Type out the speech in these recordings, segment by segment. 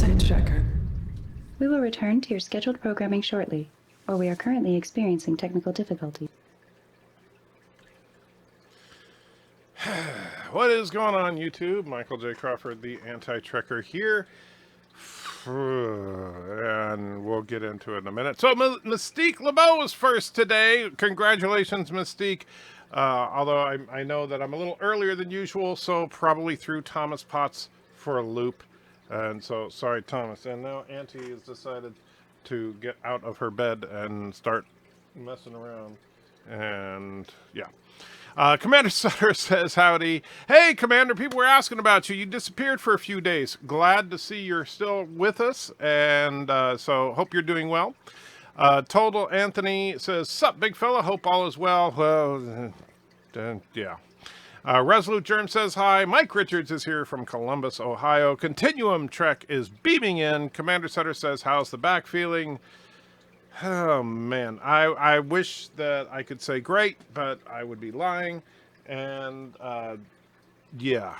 anti-tracker. We will return to your scheduled programming shortly, or we are currently experiencing technical difficulties. What is going on, YouTube? Michael J. Crawford, the anti-tracker here. And we'll get into it in a minute. So, Mystique LeBeau is first today. Congratulations, Mystique. Although I know that I'm a little earlier than usual, so probably threw Thomas Potts for a loop. And so, sorry, Thomas. And now Auntie has decided to get out of her bed and start messing around. And, yeah. Commander Sutter says, howdy. Hey, Commander, people were asking about you. You disappeared for a few days. Glad to see you're still with us, and so hope you're doing well. Total Anthony says, sup, big fella, hope all is well. Well, yeah. Resolute Germ says, hi. Mike Richards is here from Columbus, Ohio. Continuum Trek is beaming in. Commander Sutter says, how's the back feeling? Oh, man, I wish that I could say great, but I would be lying. And, yeah.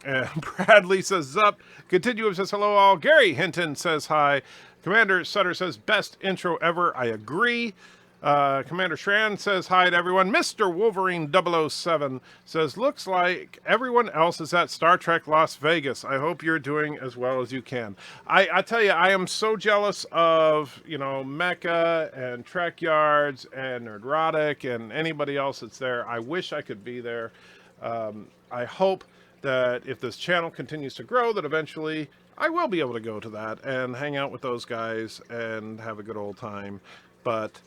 And Bradley says, up. Continuum says, hello, all. Gary Hinton says, hi. Commander Sutter says, best intro ever. I agree. Commander Shran says, hi to everyone. Mr. Wolverine 007 says, looks like everyone else is at Star Trek Las Vegas. I hope you're doing as well as you can. I tell you, I am so jealous of, you know, Mecha and Trek Yards and Nerdrotic and anybody else that's there. I wish I could be there. I hope that if this channel continues to grow, that eventually I will be able to go to that and hang out with those guys and have a good old time. But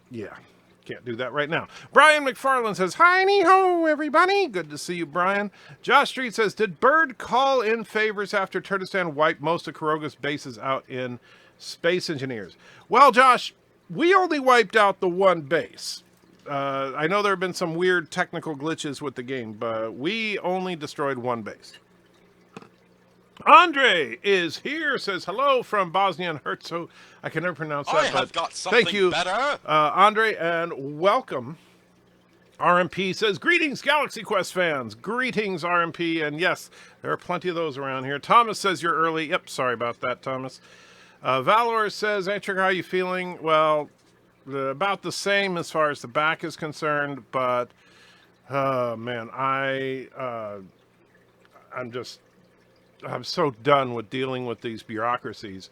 yeah, can't do that right now. Brian McFarland says, hi-ni-ho, everybody. Good to see you, Brian. Josh Street says, did Bird call in favors after Turkestan wiped most of Kuroga's bases out in Space Engineers? Well, Josh, we only wiped out the one base. I know there have been some weird technical glitches with the game, but we only destroyed one base. Andre is here, says hello from Bosnia and Herzegovina. I can never pronounce that. I have got something thank you, better. Andre, and welcome. RMP says, greetings, Galaxy Quest fans. Greetings, RMP, and yes, there are plenty of those around here. Thomas says you're early. Yep, sorry about that, Thomas. Valor says, hey, Trigger, how you feeling? Well, about the same as far as the back is concerned, but, man, I'm so done with dealing with these bureaucracies.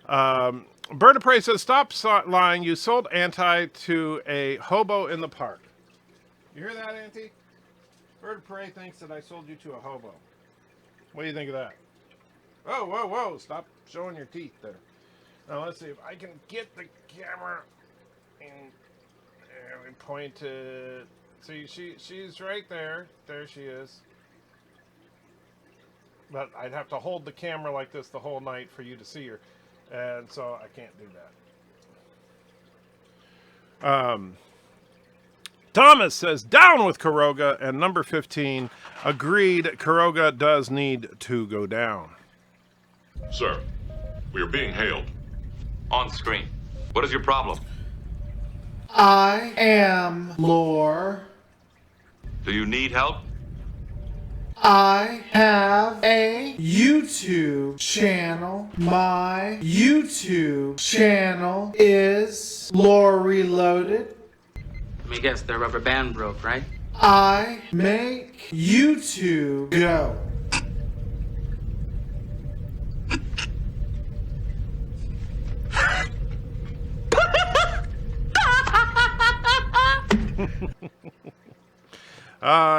BIRDOPREY says, stop lying. You sold Anti to a hobo in the park. You hear that, Auntie? BIRDOPREY thinks that I sold you to a hobo. What do you think of that? Whoa, whoa, whoa. Stop showing your teeth there. Now, let's see if I can get the camera and point it. See, she's right there. There she is. But I'd have to hold the camera like this the whole night for you to see her. And so I can't do that. Thomas says, down with Kuroga. And number 15, agreed, Kuroga does need to go down. Sir, we are being hailed. On screen. What is your problem? I am Lore. Do you need help? I have a YouTube channel. My YouTube channel is Lore Reloaded. Let me guess, their rubber band broke, right? I make YouTube go.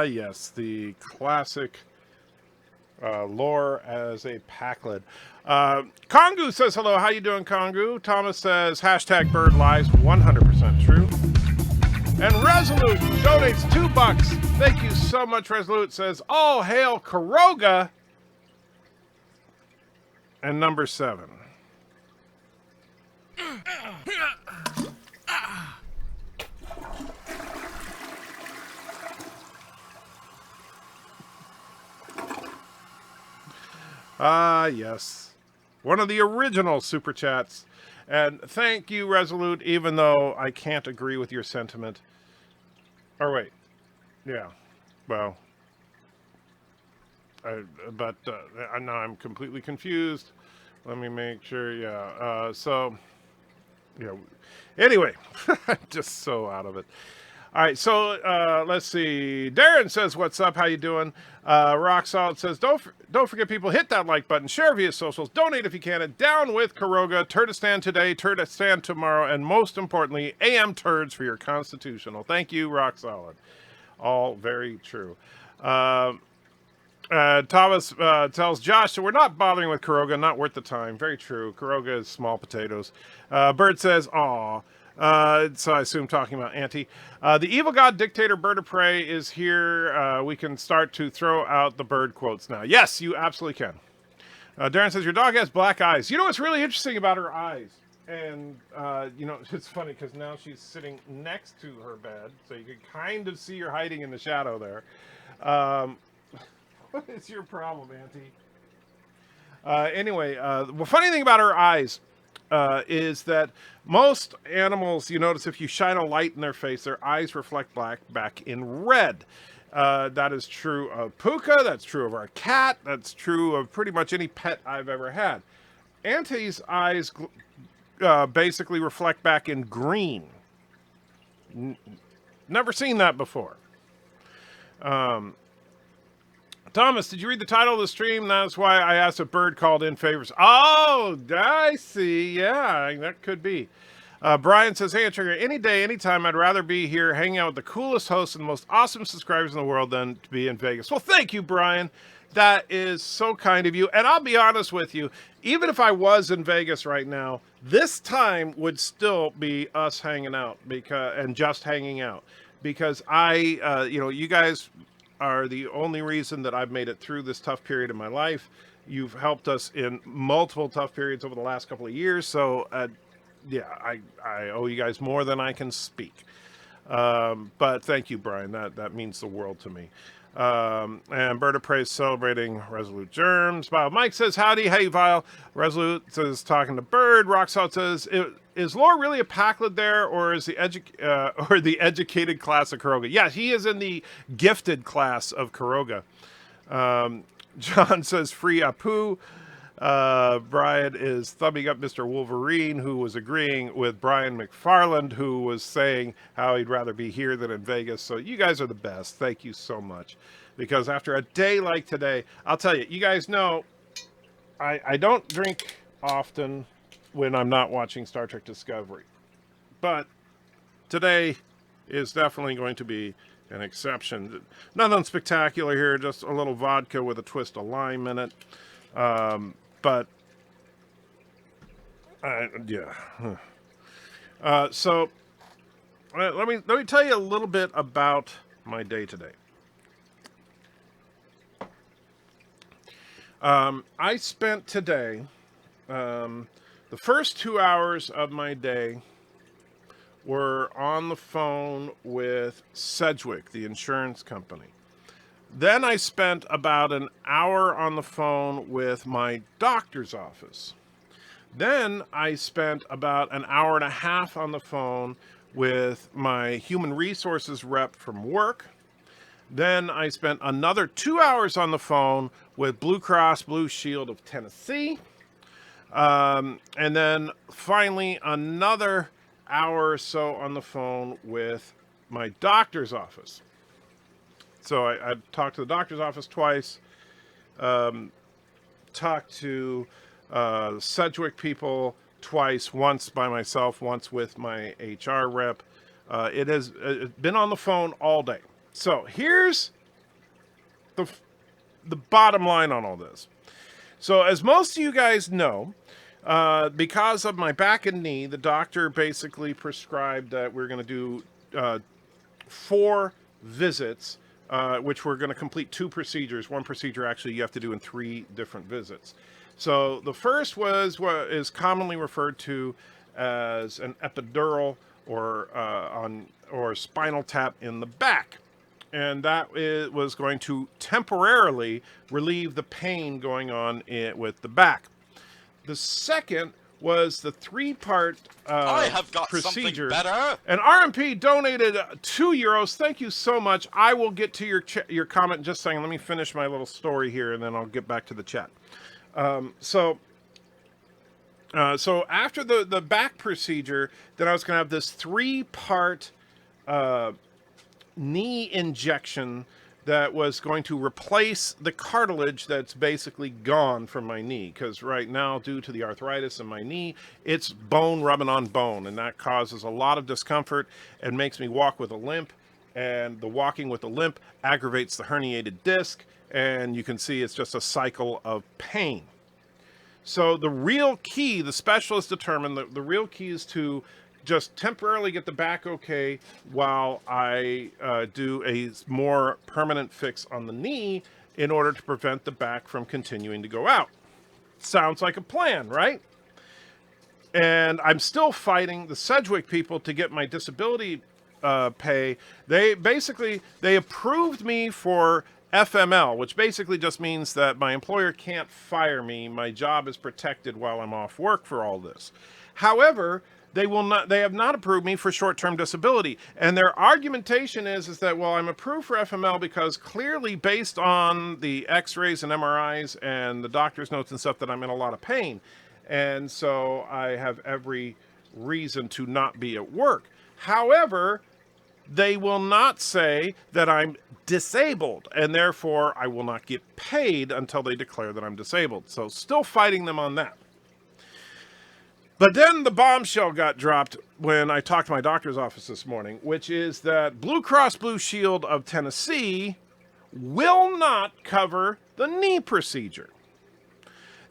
Yes, the classic lore as a Packlet. Kongu says hello. How you doing, Kongu? Thomas says hashtag bird lies, 100% true. And Resolute donates $2. Thank you so much, Resolute. Says all hail Kuroga. And number 7. Yes. One of the original Super Chats. And thank you, Resolute, even though I can't agree with your sentiment. Or wait. Yeah. Well. Now I'm completely confused. Let me make sure. Yeah. So, yeah. Anyway, I'm just so out of it. All right, so let's see. Darren says, "What's up? How you doing?" Rock Solid says, "Don't forget, people, hit that like button, share via socials, donate if you can, and down with Karoga. Turdistan today, Turdistan tomorrow, and most importantly, AM turds for your constitutional." Thank you, Rock Solid. All very true. Thomas tells Josh, "So we're not bothering with Karoga, not worth the time." Very true. Karoga is small potatoes. Bird says, "Aw." So I assume talking about Auntie. The evil god dictator BIRDOPREY is here. We can start to throw out the bird quotes now. Yes, you absolutely can. Darren says, "Your dog has black eyes." You know what's really interesting about her eyes? And, it's funny because now she's sitting next to her bed, so you can kind of see her hiding in the shadow there. What is your problem, Auntie? Anyway, the funny thing about her eyes is that most animals, you notice if you shine a light in their face, their eyes reflect back in red. That is true of Puka, that's true of our cat, that's true of pretty much any pet I've ever had. Auntie's eyes basically reflect back in green. Never seen that before. Thomas, did you read the title of the stream? That's why I asked if Bird called in favors. Oh, I see. Yeah, that could be. Brian says, "Hey, Trigger, any day, anytime, I'd rather be here hanging out with the coolest hosts and the most awesome subscribers in the world than to be in Vegas." Well, thank you, Brian. That is so kind of you. And I'll be honest with you, even if I was in Vegas right now, this time would still be us hanging out and just hanging out. Because you guys are the only reason that I've made it through this tough period in my life. You've helped us in multiple tough periods over the last couple of years. So, I owe you guys more than I can speak. But thank you, Brian. That means the world to me. And BIRDOPREY is celebrating Resolute Germs. Vile Mike says, "Howdy, hey, Vile." Resolute says, "Talking to Bird." Rocksalt says, "Is Lore really a Packlid there, or is the educated class of Karoga?" Yeah, he is in the gifted class of Karoga. John says, "Free Apu." Brian is thumbing up Mr. Wolverine, who was agreeing with Brian McFarland, who was saying how he'd rather be here than in Vegas. So you guys are the best. Thank you so much. Because after a day like today, I'll tell you, you guys know I don't drink often when I'm not watching Star Trek Discovery. But today is definitely going to be an exception. Nothing spectacular here, just a little vodka with a twist of lime in it. So let me tell you a little bit about my day today. I spent today, the first 2 hours of my day were on the phone with Sedgwick, the insurance company. Then I spent about an hour on the phone with my doctor's office. Then I spent about an hour and a half on the phone with my human resources rep from work. Then I spent another 2 hours on the phone with Blue Cross Blue Shield of Tennessee. And then finally another hour or so on the phone with my doctor's office. So I talked to the doctor's office twice, talked to Sedgwick people twice, once by myself, once with my HR rep. It has been on the phone all day. So here's the bottom line on all this. So as most of you guys know, because of my back and knee, the doctor basically prescribed that we're going to do 4 visits, which we're going to complete 2 procedures. One procedure actually you have to do in 3 different visits. So the first was what is commonly referred to as an epidural or spinal tap in the back. And that was going to temporarily relieve the pain going on with the back. The second was the 3-part I have got procedure. Something better. And RMP donated €2. Thank you so much. I will get to your comment in just a second. Let me finish my little story here, and then I'll get back to the chat. So So after the back procedure, then I was going to have this 3-part knee injection that was going to replace the cartilage that's basically gone from my knee. Because right now, due to the arthritis in my knee, it's bone rubbing on bone, and that causes a lot of discomfort and makes me walk with a limp. And the walking with a limp aggravates the herniated disc, and you can see it's just a cycle of pain. So the real key, the specialist determined that the real key is to just temporarily get the back okay while I do a more permanent fix on the knee in order to prevent the back from continuing to go out. Sounds like a plan, right? And I'm still fighting the Sedgwick people to get my disability pay. They approved me for FML, which basically just means that my employer can't fire me. My job is protected while I'm off work for all this. However, they have not approved me for short-term disability. And their argumentation is that, well, I'm approved for FML because clearly based on the x-rays and MRIs and the doctor's notes and stuff that I'm in a lot of pain. And so I have every reason to not be at work. However, they will not say that I'm disabled, and therefore I will not get paid until they declare that I'm disabled. So still fighting them on that. But then the bombshell got dropped when I talked to my doctor's office this morning, which is that Blue Cross Blue Shield of Tennessee will not cover the knee procedure.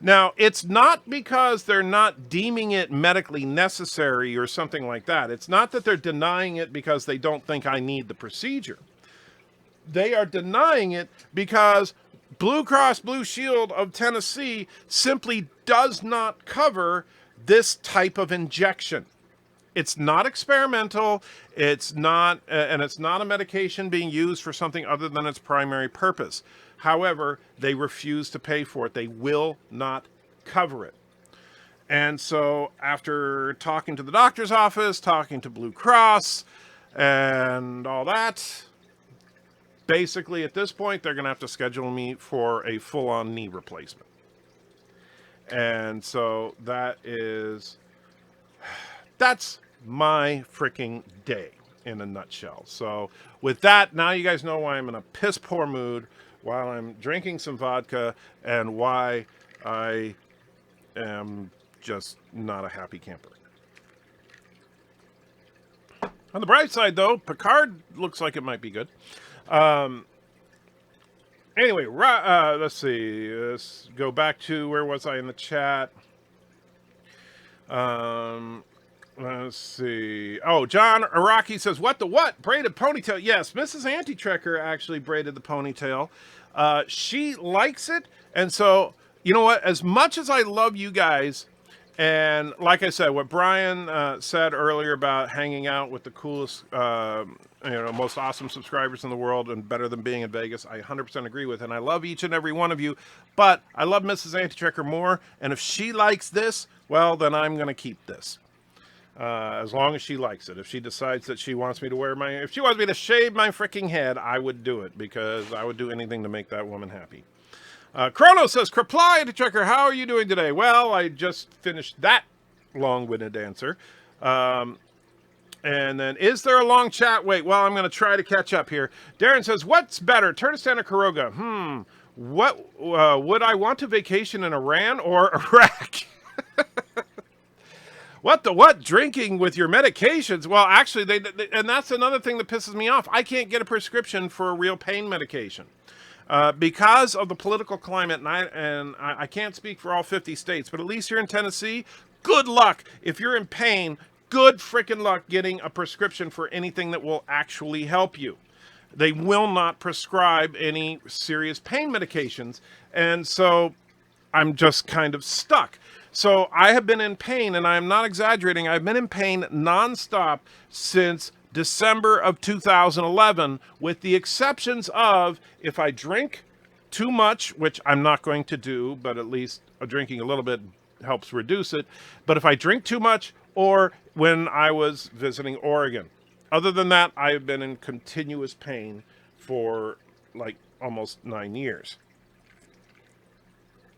Now, it's not because they're not deeming it medically necessary or something like that. It's not that they're denying it because they don't think I need the procedure. They are denying it because Blue Cross Blue Shield of Tennessee simply does not cover this type of injection. It's not experimental. It's not, and it's not a medication being used for something other than its primary purpose. However, they refuse to pay for it. They will not cover it. And so after talking to the doctor's office, talking to Blue Cross and all that, basically at this point, they're going to have to schedule me for a full-on knee replacement. And so that's my freaking day in a nutshell. So with that, now you guys know why I'm in a piss poor mood, while I'm drinking some vodka, and why I am just not a happy camper. On the bright side, though, Picard looks like it might be good. Anyway, let's see. Let's go back to, where was I in the chat? Let's see. Oh, John Araki says, what the what? Braided ponytail. Yes, Mrs. Antitrekker actually braided the ponytail. She likes it. And so, you know what? As much as I love you guys, and like I said, what Brian said earlier about hanging out with the coolest, most awesome subscribers in the world and better than being in Vegas, I 100% agree with. And I love each and every one of you. But I love Mrs. Antitrekker more. And if she likes this, well, then I'm going to keep this. As long as she likes it. If she decides that she wants me to if she wants me to shave my freaking head, I would do it, because I would do anything to make that woman happy. Chrono says, Kraply Antitrekker, how are you doing today? Well, I just finished that long-winded answer. And then, is there a long chat? Wait, well, I'm going to try to catch up here. Darren says, what's better, Turkestan or Karoga? What would I want to vacation in Iran or Iraq? What the what? Drinking with your medications? Well, actually, they and that's another thing that pisses me off. I can't get a prescription for a real pain medication because of the political climate, and I can't speak for all 50 states, but at least here in Tennessee, good luck. If you're in pain, good freaking luck getting a prescription for anything that will actually help you. They will not prescribe any serious pain medications, and so I'm just kind of stuck. So I have been in pain, and I'm not exaggerating. I've been in pain nonstop since December of 2011, with the exceptions of if I drink too much, which I'm not going to do, but at least drinking a little bit helps reduce it. But if I drink too much, or when I was visiting Oregon. Other than that, I've been in continuous pain for like almost 9 years.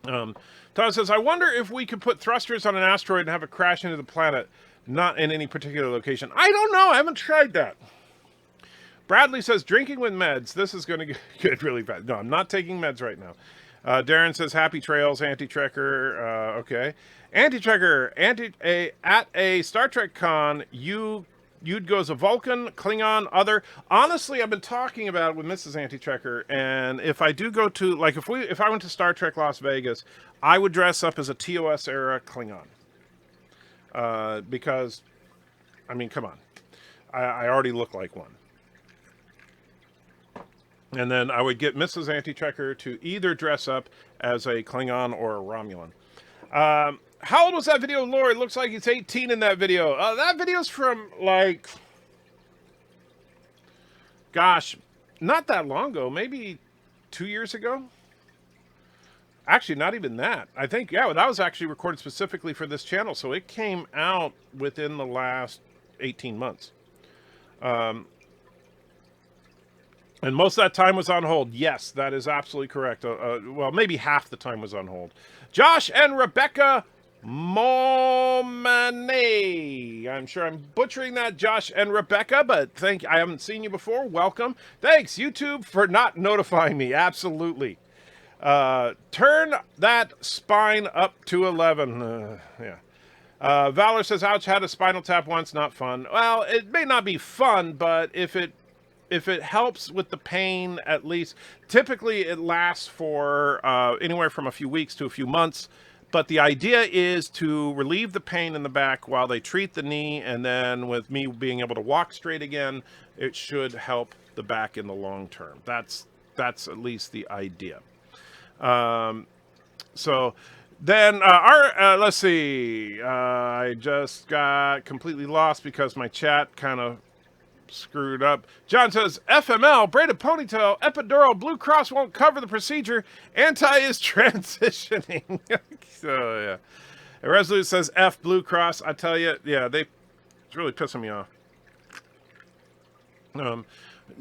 Todd says, I wonder if we could put thrusters on an asteroid and have it crash into the planet, not in any particular location. I don't know. I haven't tried that. Bradley says, drinking with meds. This is going to get really bad. No, I'm not taking meds right now. Darren says, happy trails, anti-trekker. Okay. Anti-trekker, at a Star Trek con, you'd go as a Vulcan, Klingon, other. Honestly, I've been talking about it with Mrs. Anti-Trekker, and if I do go to, like, if I went to Star Trek Las Vegas, I would dress up as a TOS era Klingon. Because, I mean, come on. I already look like one. And then I would get Mrs. Anti-Trekker to either dress up as a Klingon or a Romulan. How old was that video, Lord? It looks like he's 18 in that video. That video's from, like, gosh, not that long ago. Maybe 2 years ago. Actually, not even that. I think, yeah, that was actually recorded specifically for this channel. So it came out within the last 18 months. And most of that time was on hold. Yes, that is absolutely correct. Well, maybe half the time was on hold. Josh and Rebecca Momane. I'm sure I'm butchering that, Josh and Rebecca, but I haven't seen you before. Welcome. Thanks, YouTube, for not notifying me. Absolutely. Turn that spine up to 11. Yeah. Valor says, ouch, had a spinal tap once. Not fun. Well, it may not be fun, but if it helps with the pain, at least, typically it lasts for anywhere from a few weeks to a few months. But the idea is to relieve the pain in the back while they treat the knee. And then with me being able to walk straight again, it should help the back in the long term. That's at least the idea. So then let's see. I just got completely lost because my chat kind of screwed up. John says, FML, braided ponytail, epidural, Blue Cross won't cover the procedure, anti is transitioning. So, yeah. And Resolute says, F Blue Cross. I tell you, yeah, it's really pissing me off.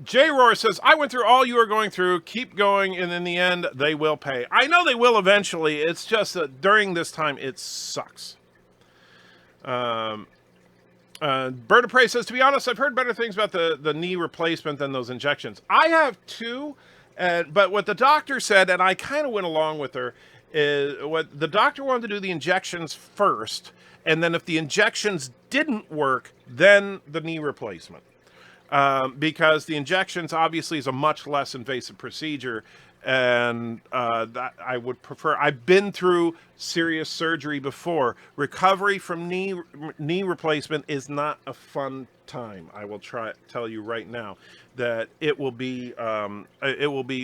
J-Roar says, I went through all you are going through. Keep going, and in the end, they will pay. I know they will eventually. It's just that during this time, it sucks. BIRDOPREY says, to be honest, I've heard better things about the knee replacement than those injections. I have too, but what the doctor said, and I kind of went along with her, is what the doctor wanted to do the injections first, and then if the injections didn't work, then the knee replacement. Because the injections obviously is a much less invasive procedure, and that I would prefer. I've been through serious surgery before. Recovery from knee replacement is not a fun time. I will tell you right now that it will be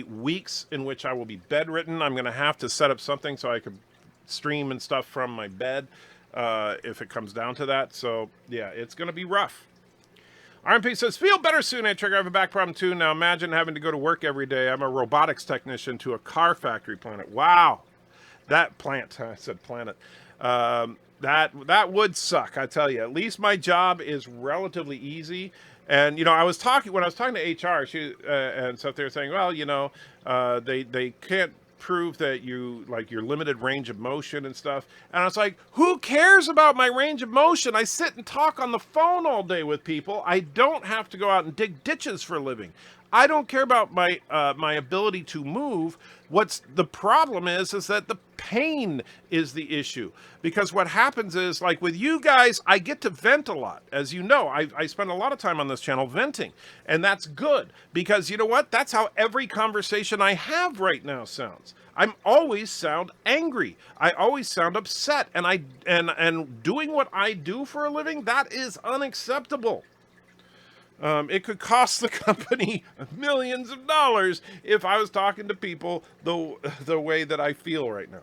weeks in which I will be bedridden. I'm going to have to set up something so I can stream and stuff from my bed if it comes down to that. So yeah, it's going to be rough. RMP says, feel better soon, Trigger. I have a back problem too. Now imagine having to go to work every day. I'm a robotics technician to a car factory planet. Wow. That plant. I said planet. That would suck, I tell you. At least my job is relatively easy. And, you know, when I was talking to HR, and stuff, they were saying, well, you know, they can't prove that your limited range of motion and stuff. And I was like, who cares about my range of motion? I sit and talk on the phone all day with people. I don't have to go out and dig ditches for a living. I don't care about my ability to move. What's the problem is that the pain is the issue. Because what happens is, like with you guys, I get to vent a lot. As you know, I spend a lot of time on this channel venting. And that's good. Because you know what? That's how every conversation I have right now sounds. I'm always sound angry. I always sound upset. And doing what I do for a living, that is unacceptable. It could cost the company millions of dollars if I was talking to people the way that I feel right now.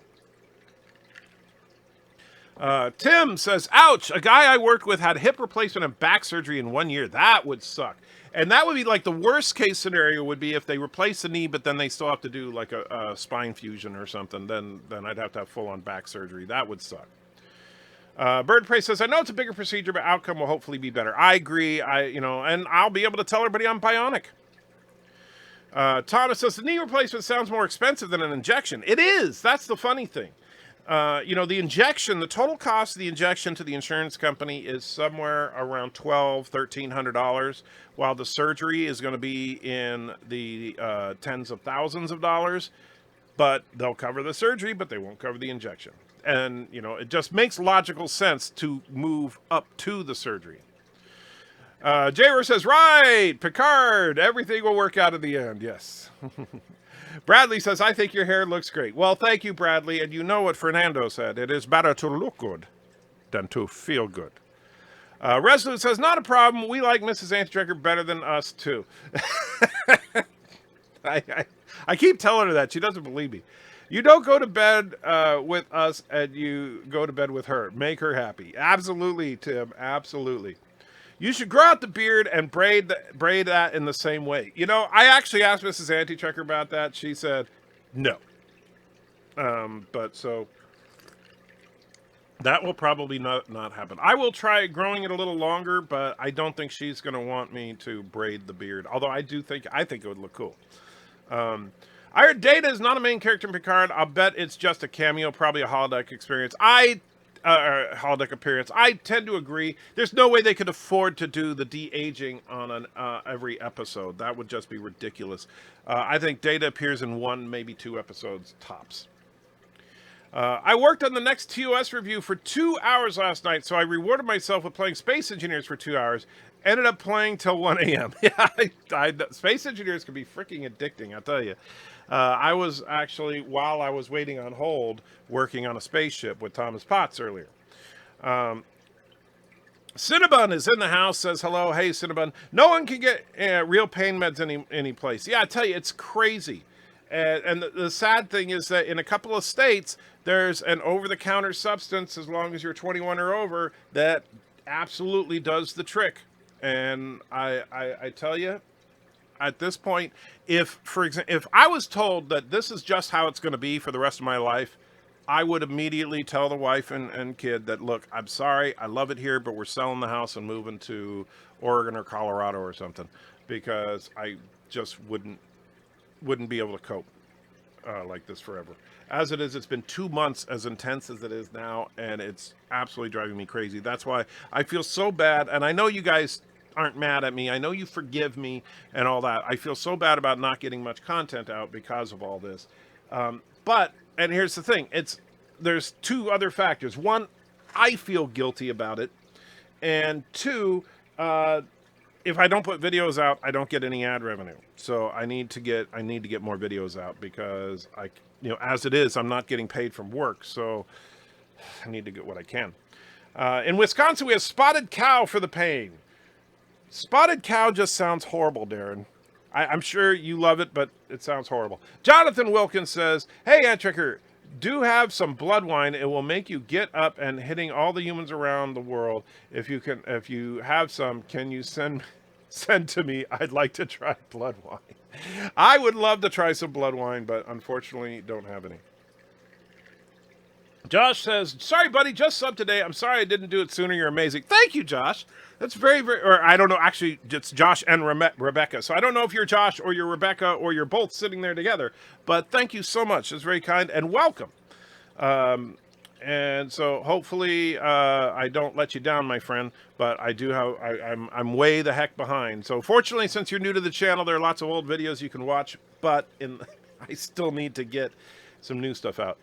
Tim says, ouch, a guy I worked with had hip replacement and back surgery in 1 year. That would suck. And that would be like the worst case scenario would be if they replace the knee, but then they still have to do like a spine fusion or something. Then I'd have to have full on back surgery. That would suck. BIRDOPREY says, I know it's a bigger procedure, but outcome will hopefully be better. I agree. And I'll be able to tell everybody I'm bionic. Thomas says the knee replacement sounds more expensive than an injection. It is. That's the funny thing. The injection, the total cost of the injection to the insurance company is somewhere around $1,300, while the surgery is going to be in the tens of thousands of dollars. But they'll cover the surgery, but they won't cover the injection. And, it just makes logical sense to move up to the surgery. J.R. says, right, Picard, everything will work out in the end. Yes. Bradley says, I think your hair looks great. Well, thank you, Bradley. And you know what Fernando said. It is better to look good than to feel good. Resolute says, not a problem. We like Mrs. Antitrekker better than us, too. I keep telling her that. She doesn't believe me. You don't go to bed with us, and you go to bed with her. Make her happy. Absolutely, Tim. Absolutely. You should grow out the beard and braid that in the same way. I actually asked Mrs. Antitrekker about that. She said no. But so that will probably not happen. I will try growing it a little longer, but I don't think she's going to want me to braid the beard. Although I think it would look cool. I heard Data is not a main character in Picard. I'll bet it's just a cameo, probably a holodeck experience. Holodeck appearance. I tend to agree. There's no way they could afford to do the de-aging on every episode. That would just be ridiculous. I think Data appears in 1, maybe 2 episodes tops. I worked on the next TOS review for 2 hours last night, so I rewarded myself with playing Space Engineers for 2 hours. Ended up playing till 1 a.m. Yeah, Space Engineers can be freaking addicting, I'll tell you. I was actually, while I was waiting on hold, working on a spaceship with Thomas Potts earlier. Cinnabon is in the house, says hello. Hey, Cinnabon. No one can get real pain meds any place. Yeah, I tell you, it's crazy. And the sad thing is that in a couple of states, there's an over-the-counter substance, as long as you're 21 or over, that absolutely does the trick. And I tell you, at this point, if I was told that this is just how it's going to be for the rest of my life, I would immediately tell the wife and kid that, look, I'm sorry, I love it here, but we're selling the house and moving to Oregon or Colorado or something, because I just wouldn't be able to cope like this forever. As it is, it's been 2 months as intense as it is now, and it's absolutely driving me crazy. That's why I feel so bad, and I know you guys aren't mad at me. I know you forgive me and all that. I feel so bad about not getting much content out because of all this. And here's the thing. There's 2 other factors. 1, I feel guilty about it. And 2, if I don't put videos out, I don't get any ad revenue. So I need to get more videos out, because as it is, I'm not getting paid from work. So I need to get what I can. In Wisconsin, we have spotted cow for the pain. Spotted cow just sounds horrible, Darren. I'm sure you love it, but it sounds horrible. Jonathan Wilkins says, hey, Antrekker, do have some blood wine. It will make you get up and hitting all the humans around the world. If you have some, can you send to me? I'd like to try blood wine. I would love to try some blood wine, but unfortunately don't have any. Josh says, sorry, buddy, just subbed today. I'm sorry I didn't do it sooner. You're amazing. Thank you, Josh. That's very, very, or I don't know. Actually, it's Josh and Rebecca. So I don't know if you're Josh or you're Rebecca or you're both sitting there together. But thank you so much. It's very kind, and welcome. And so hopefully I don't let you down, my friend. But I do have, I'm way the heck behind. So fortunately, since you're new to the channel, there are lots of old videos you can watch. But I still need to get some new stuff out.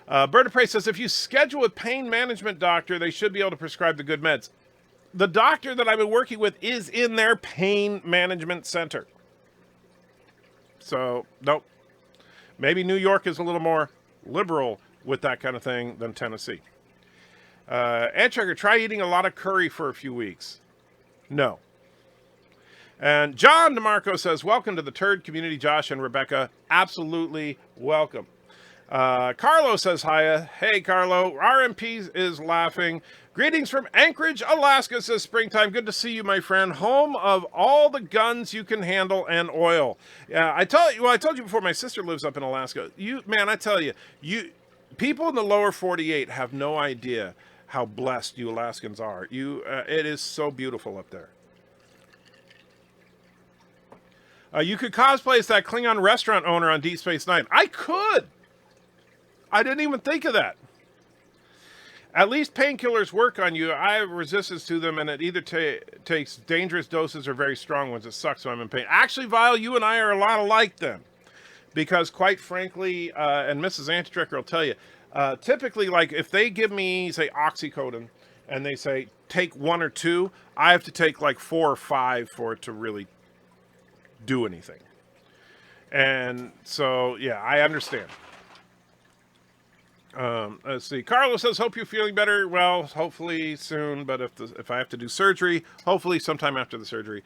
BIRDOPREY says, if you schedule a pain management doctor, they should be able to prescribe the good meds. The doctor that I've been working with is in their pain management center. So, nope. Maybe New York is a little more liberal with that kind of thing than Tennessee. Antrekker, try eating a lot of curry for a few weeks. No. And John DeMarco says, welcome to the Turd community, Josh and Rebecca. Absolutely welcome. Carlo says hiya. Hey, Carlo. RMP is laughing. Greetings from Anchorage, Alaska, says Springtime. Good to see you, my friend. Home of all the guns you can handle and oil. Yeah, I told you before, my sister lives up in Alaska. I tell you, people in the lower 48 have no idea how blessed you Alaskans are. It is so beautiful up there. You could cosplay as that Klingon restaurant owner on Deep Space Nine. I could. I didn't even think of that. At least painkillers work on you. I have resistance to them, and it either takes dangerous doses or very strong ones. It sucks when I'm in pain. Actually, Vile, you and I are a lot alike then. Because quite frankly, and Mrs. Antitrekker will tell you, typically, like if they give me, say, oxycodone, and they say, take 1 or 2, I have to take like 4 or 5 for it to really do anything. And so, yeah, I understand. Let's see. Carlos says, hope you're feeling better. Well, hopefully soon, but if I have to do surgery, hopefully sometime after the surgery.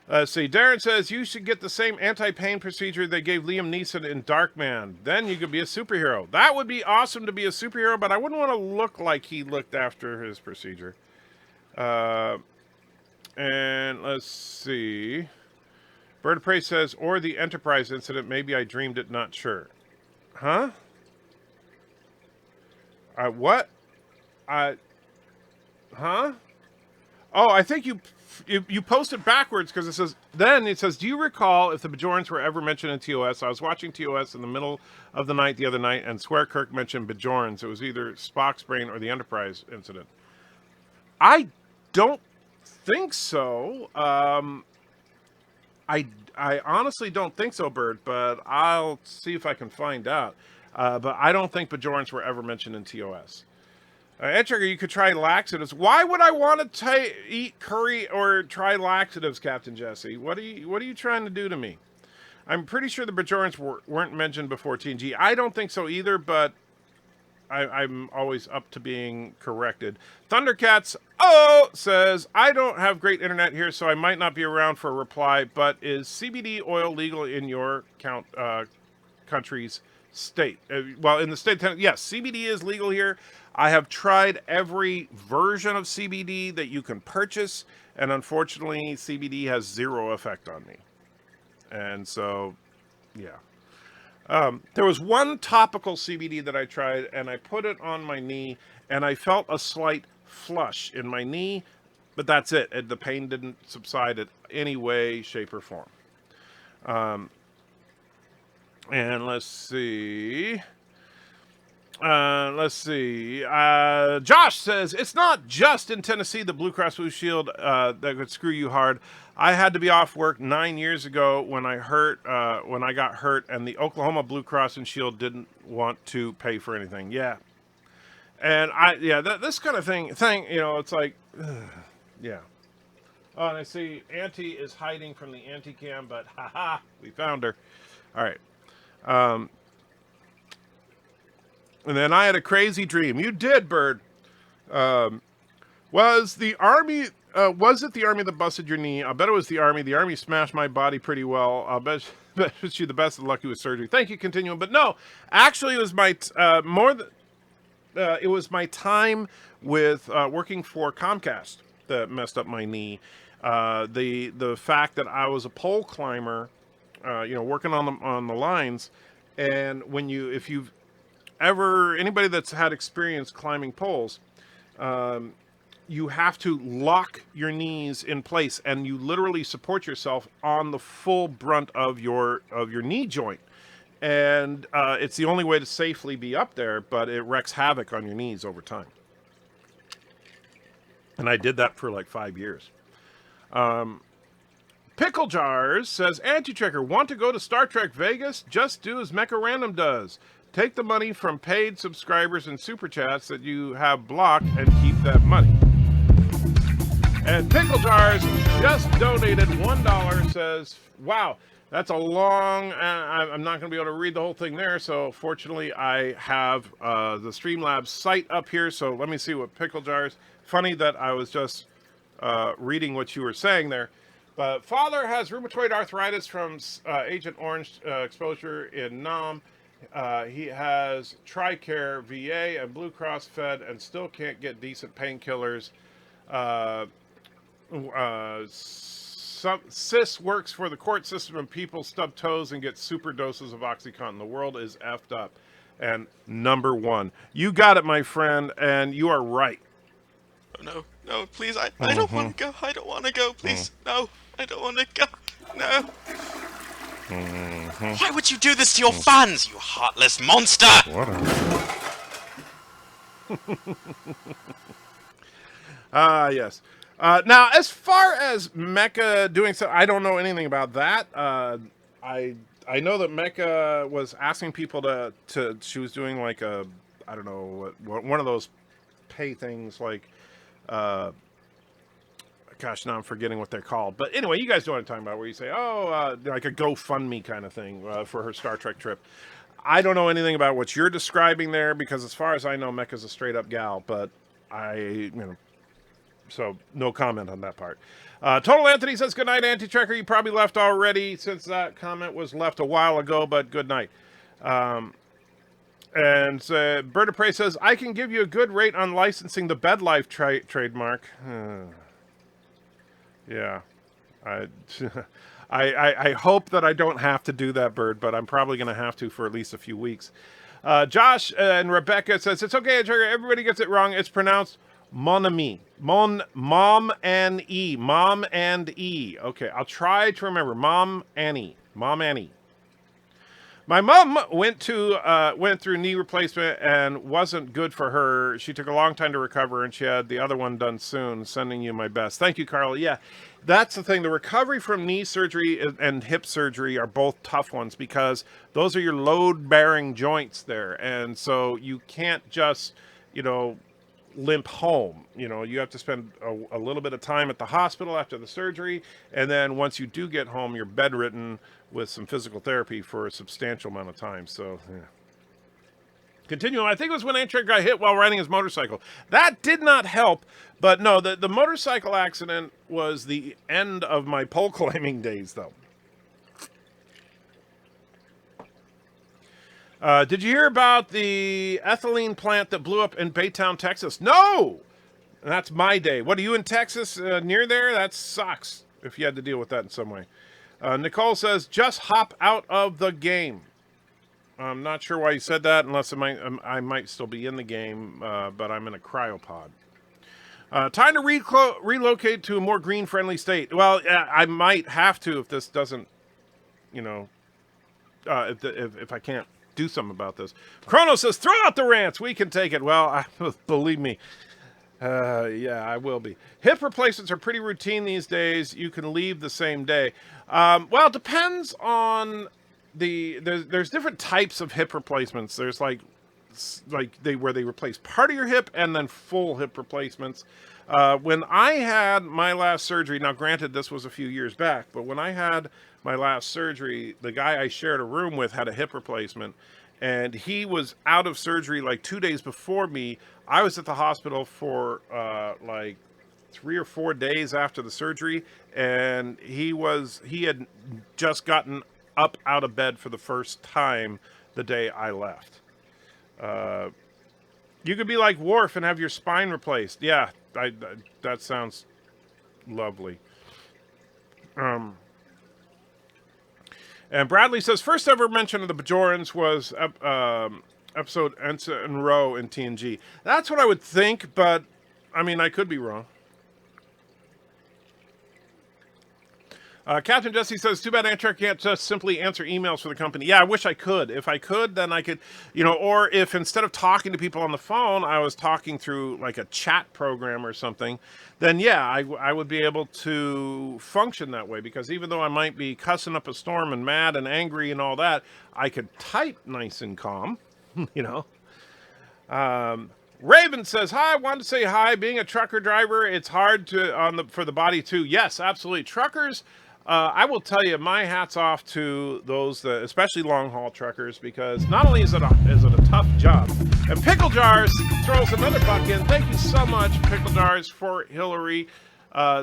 Let's see. Darren says, you should get the same anti-pain procedure they gave Liam Neeson in Darkman. Then you could be a superhero. That would be awesome to be a superhero, but I wouldn't want to look like he looked after his procedure. And let's see. BIRDOPREY says, or the Enterprise incident. Maybe I dreamed it, not sure. Huh? What? Huh? Oh, I think you posted backwards because it says, do you recall if the Bajorans were ever mentioned in TOS? I was watching TOS in the middle of the night the other night, and swear Kirk mentioned Bajorans. It was either Spock's brain or the Enterprise incident. I don't think so. I honestly don't think so, Bird, but I'll see if I can find out. But I don't think Bajorans were ever mentioned in TOS. Etchinger, you could try laxatives. Why would I want to eat curry or try laxatives, Captain Jesse? What are you trying to do to me? I'm pretty sure the Bajorans weren't mentioned before TNG. I don't think so either, but I'm always up to being corrected. Thundercats says, I don't have great internet here, so I might not be around for a reply, but is CBD oil legal in your country's state? Well, in the state, yes, CBD is legal here. I have tried every version of CBD that you can purchase, and unfortunately, CBD has zero effect on me. And so, yeah. There was one topical CBD that I tried, and I put it on my knee, and I felt a slight flush in my knee, but that's it. The pain didn't subside in any way, shape, or form. And let's see. Josh says, it's not just in Tennessee, the Blue Cross Blue Shield that could screw you hard. I had to be off work 9 years ago when I got hurt, and the Oklahoma Blue Cross and Shield didn't want to pay for anything. Yeah. And this kind of thing, it's like, yeah. Oh, and I see Auntie is hiding from the anti-cam, but haha, we found her. All right. And then I had a crazy dream. You did, Bird. Was it the Army that busted your knee? I bet it was the Army. The Army smashed my body pretty well. I'll bet you the best of luck with surgery. Thank you, Continuum. But no, actually, it was my it was my time with working for Comcast that messed up my knee. The fact that I was a pole climber, working on the lines, and if you've anybody that's had experience climbing poles, you have to lock your knees in place, and you literally support yourself on the full brunt of your knee joint. And it's the only way to safely be up there, but it wreaks havoc on your knees over time. And I did that for like 5 years. Pickle Jars says, Anti-Trekker, want to go to Star Trek Vegas? Just do as Mecha Random does. Take the money from paid subscribers and super chats that you have blocked and keep that money. And Pickle Jars just donated $1, says, wow, that's a long, I'm not going to be able to read the whole thing there, so fortunately I have the Streamlabs site up here, so let me see what Pickle Jars, funny that I was just reading what you were saying there. But father has rheumatoid arthritis from Agent Orange exposure in Nam. He has TRICARE, VA, and Blue Cross Fed, and still can't get decent painkillers. Sis works for the court system, and people stub toes and get super doses of OxyContin. The world is effed up. And number one, you got it, my friend, and you are right. Oh no. No, please, I don't want to go. I don't want to go, please. No, I don't want to go. No. Why would you do this to your fans, you heartless monster? Whatever. Yes. Now, as far as Mecca doing so, I don't know anything about that. I know that Mecca was asking people to she was doing like a, I don't know, one of those pay things like, gosh, now I'm forgetting what they're called. But anyway, you guys know what I'm talking about, where you say, like a GoFundMe kind of thing for her Star Trek trip. I don't know anything about what you're describing there, because as far as I know, Mecca's a straight up gal, but so no comment on that part. Total Anthony says, good night, Anti-Trekker. You probably left already since that comment was left a while ago, but good night. And BIRDOPREY says, I can give you a good rate on licensing the Bed Life trademark. Yeah. I hope that I don't have to do that, Bird, but I'm probably going to have to for at least a few weeks. Josh and Rebecca says, it's okay, everybody gets it wrong. It's pronounced mon ami. Mom and E. Mom and E. Okay, I'll try to remember. Mom Annie. Mom Annie. My mom went through knee replacement and wasn't good for her. She took a long time to recover, and she had the other one done soon. Sending you my best. Thank you, Carla. Yeah, that's the thing. The recovery from knee surgery and hip surgery are both tough ones, because those are your load-bearing joints there. And so you can't just, limp home. You have to spend a little bit of time at the hospital after the surgery, and then once you do get home, you're bedridden with some physical therapy for a substantial amount of time. So, yeah. Continuing, I think it was when Antrek got hit while riding his motorcycle. That did not help, but no, the motorcycle accident was the end of my pole climbing days, though. Did you hear about the ethylene plant that blew up in Baytown, Texas? No! That's my day. What, are you in Texas near there? That sucks if you had to deal with that in some way. Nicole says, just hop out of the game. I'm not sure why you said that, unless I might still be in the game, but I'm in a cryopod. Time to relocate to a more green-friendly state. Well, I might have to if this doesn't, if I can't do something about this. Chrono says, throw out the rants. We can take it. Well, believe me. Yeah, I will be. Hip replacements are pretty routine these days. You can leave the same day. Well, it depends on there's different types of hip replacements. There's where they replace part of your hip and then full hip replacements. When I had my last surgery, now granted this was a few years back, but when I had my last surgery, the guy I shared a room with had a hip replacement, and he was out of surgery like 2 days before me. I was at the hospital for like 3 or 4 days after the surgery, and he had just gotten up out of bed for the first time the day I left. You could be like Worf and have your spine replaced. Yeah, that sounds lovely. And Bradley says, first ever mention of the Bajorans was episode Ensign Row in TNG. That's what I would think, but I mean, I could be wrong. Captain Jesse says, too bad Antrek can't just simply answer emails for the company. Yeah, I wish I could. If I could, then I could, or if instead of talking to people on the phone, I was talking through like a chat program or something, then yeah, I would be able to function that way, because even though I might be cussing up a storm and mad and angry and all that, I could type nice and calm, Raven says, hi, I wanted to say hi. Being a trucker driver, it's hard for the body too. Yes, absolutely. Truckers, I will tell you, my hat's off to those, especially long-haul truckers, because not only is it a tough job, and Pickle Jars throws another buck in. Thank you so much, Pickle Jars, for Hillary.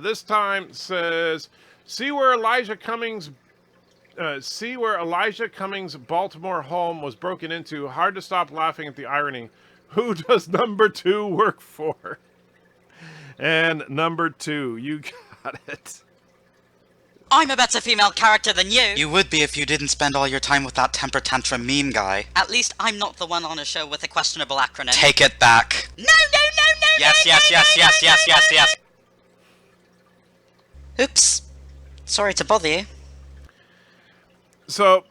This time says, see where Elijah Cummings' Baltimore home was broken into. Hard to stop laughing at the irony. Who does number 2 work for? And number 2, you got it. I'm a better female character than you. You would be if you didn't spend all your time with that temper tantrum meme guy. At least I'm not the one on a show with a questionable acronym. Take it back. No! Yes. Oops. Sorry to bother you. So,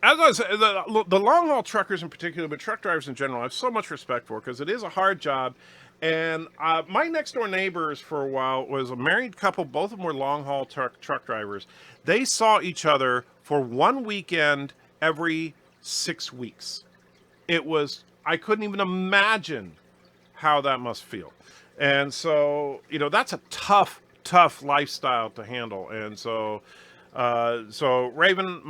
as I said, the long haul truckers in particular, but truck drivers in general, I have so much respect for because it is a hard job. And my next door neighbors for a while was a married couple. Both of them were long haul truck drivers. They saw each other for one weekend every 6 weeks. I couldn't even imagine how that must feel. And so, that's a tough lifestyle to handle. And so, Raven,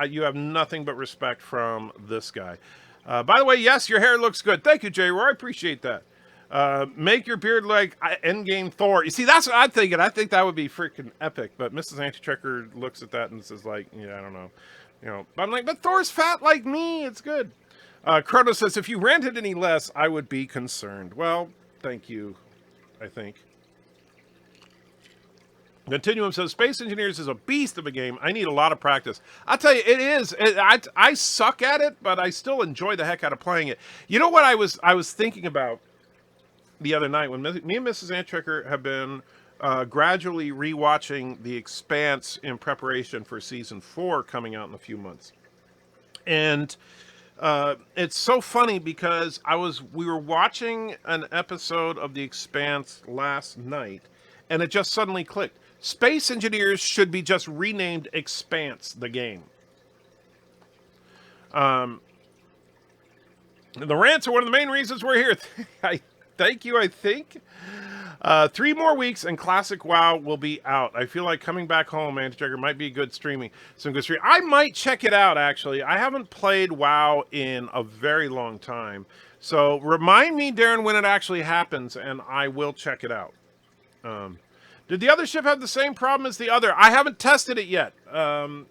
you have nothing but respect from this guy. By the way, yes, your hair looks good. Thank you, J. Roy. I appreciate that. Make your beard like Endgame Thor. You see, that's what I'm thinking. I think that would be freaking epic. But Mrs. Anti-Checker looks at that and says, like, yeah, I don't know. But I'm like, but Thor's fat like me. It's good. Chrono says, if you ranted any less, I would be concerned. Well, thank you, I think. Continuum says, Space Engineers is a beast of a game. I need a lot of practice. I'll tell you, it is. I suck at it, but I still enjoy the heck out of playing it. You know what I was thinking about the other night when me and Mrs. Antrecker have been gradually rewatching The Expanse in preparation for season 4 coming out in a few months. And it's so funny because we were watching an episode of The Expanse last night, and it just suddenly clicked. Space Engineers should be just renamed Expanse, the game. The rants are one of the main reasons we're here. Thank you, I think. 3 more weeks and Classic WoW will be out. I feel like coming back home, Anti-Trigger, might be good streaming. Some good streaming. I might check it out, actually. I haven't played WoW in a very long time. So remind me, Darren, when it actually happens, and I will check it out. Did the other ship have the same problem as the other? I haven't tested it yet.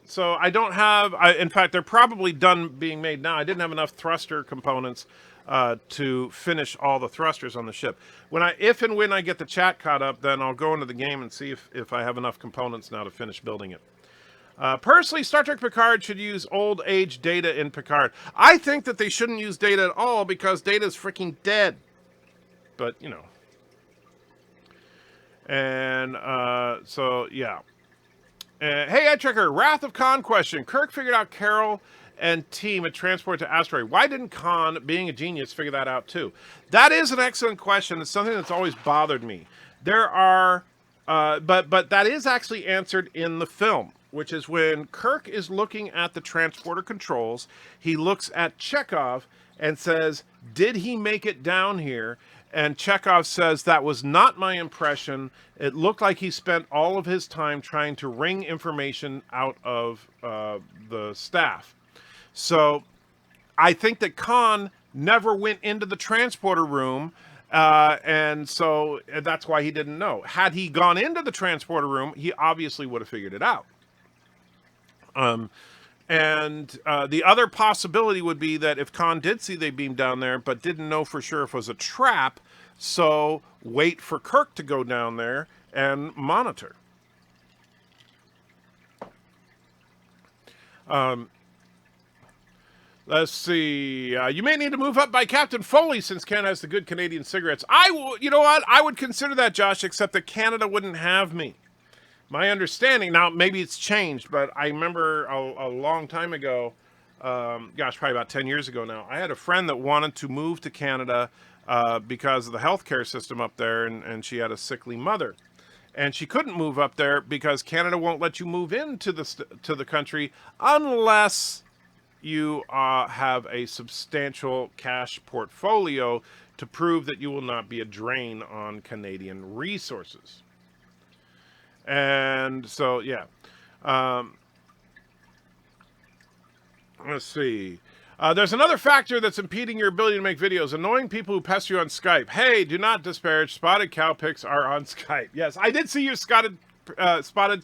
So I don't have... in fact, they're probably done being made now. I didn't have enough thruster components to finish all the thrusters on the ship. If and when I get the chat caught up, then I'll go into the game and see if I have enough components now to finish building it. Personally, Star Trek Picard should use old age Data in Picard. I think that they shouldn't use Data at all because Data is freaking dead. But, And so, yeah. Hey, Edtrekker, Wrath of Khan question. Kirk figured out Carol and team at transport to asteroid. Why didn't Khan, being a genius, figure that out too? That is an excellent question. It's something that's always bothered me. There are, but that is actually answered in the film, which is when Kirk is looking at the transporter controls, he looks at Chekhov and says, did he make it down here? And Chekhov says, that was not my impression. It looked like he spent all of his time trying to wring information out of the staff. So I think that Khan never went into the transporter room, and so that's why he didn't know. Had he gone into the transporter room, he obviously would have figured it out. And the other possibility would be that if Khan did see they beam down there, but didn't know for sure if it was a trap, so wait for Kirk to go down there and monitor. Let's see. You may need to move up by Captain Foley since Canada has the good Canadian cigarettes. You know what? I would consider that, Josh, except that Canada wouldn't have me. My understanding, now maybe it's changed, but I remember a long time ago, probably about 10 years ago now, I had a friend that wanted to move to Canada because of the healthcare system up there, and she had a sickly mother. And she couldn't move up there because Canada won't let you move into the country unless you have a substantial cash portfolio to prove that you will not be a drain on Canadian resources. And so, yeah. Let's see. There's another factor that's impeding your ability to make videos. Annoying people who pester you on Skype. Hey, do not disparage. Spotted cow pics are on Skype. Yes, I did see your spotted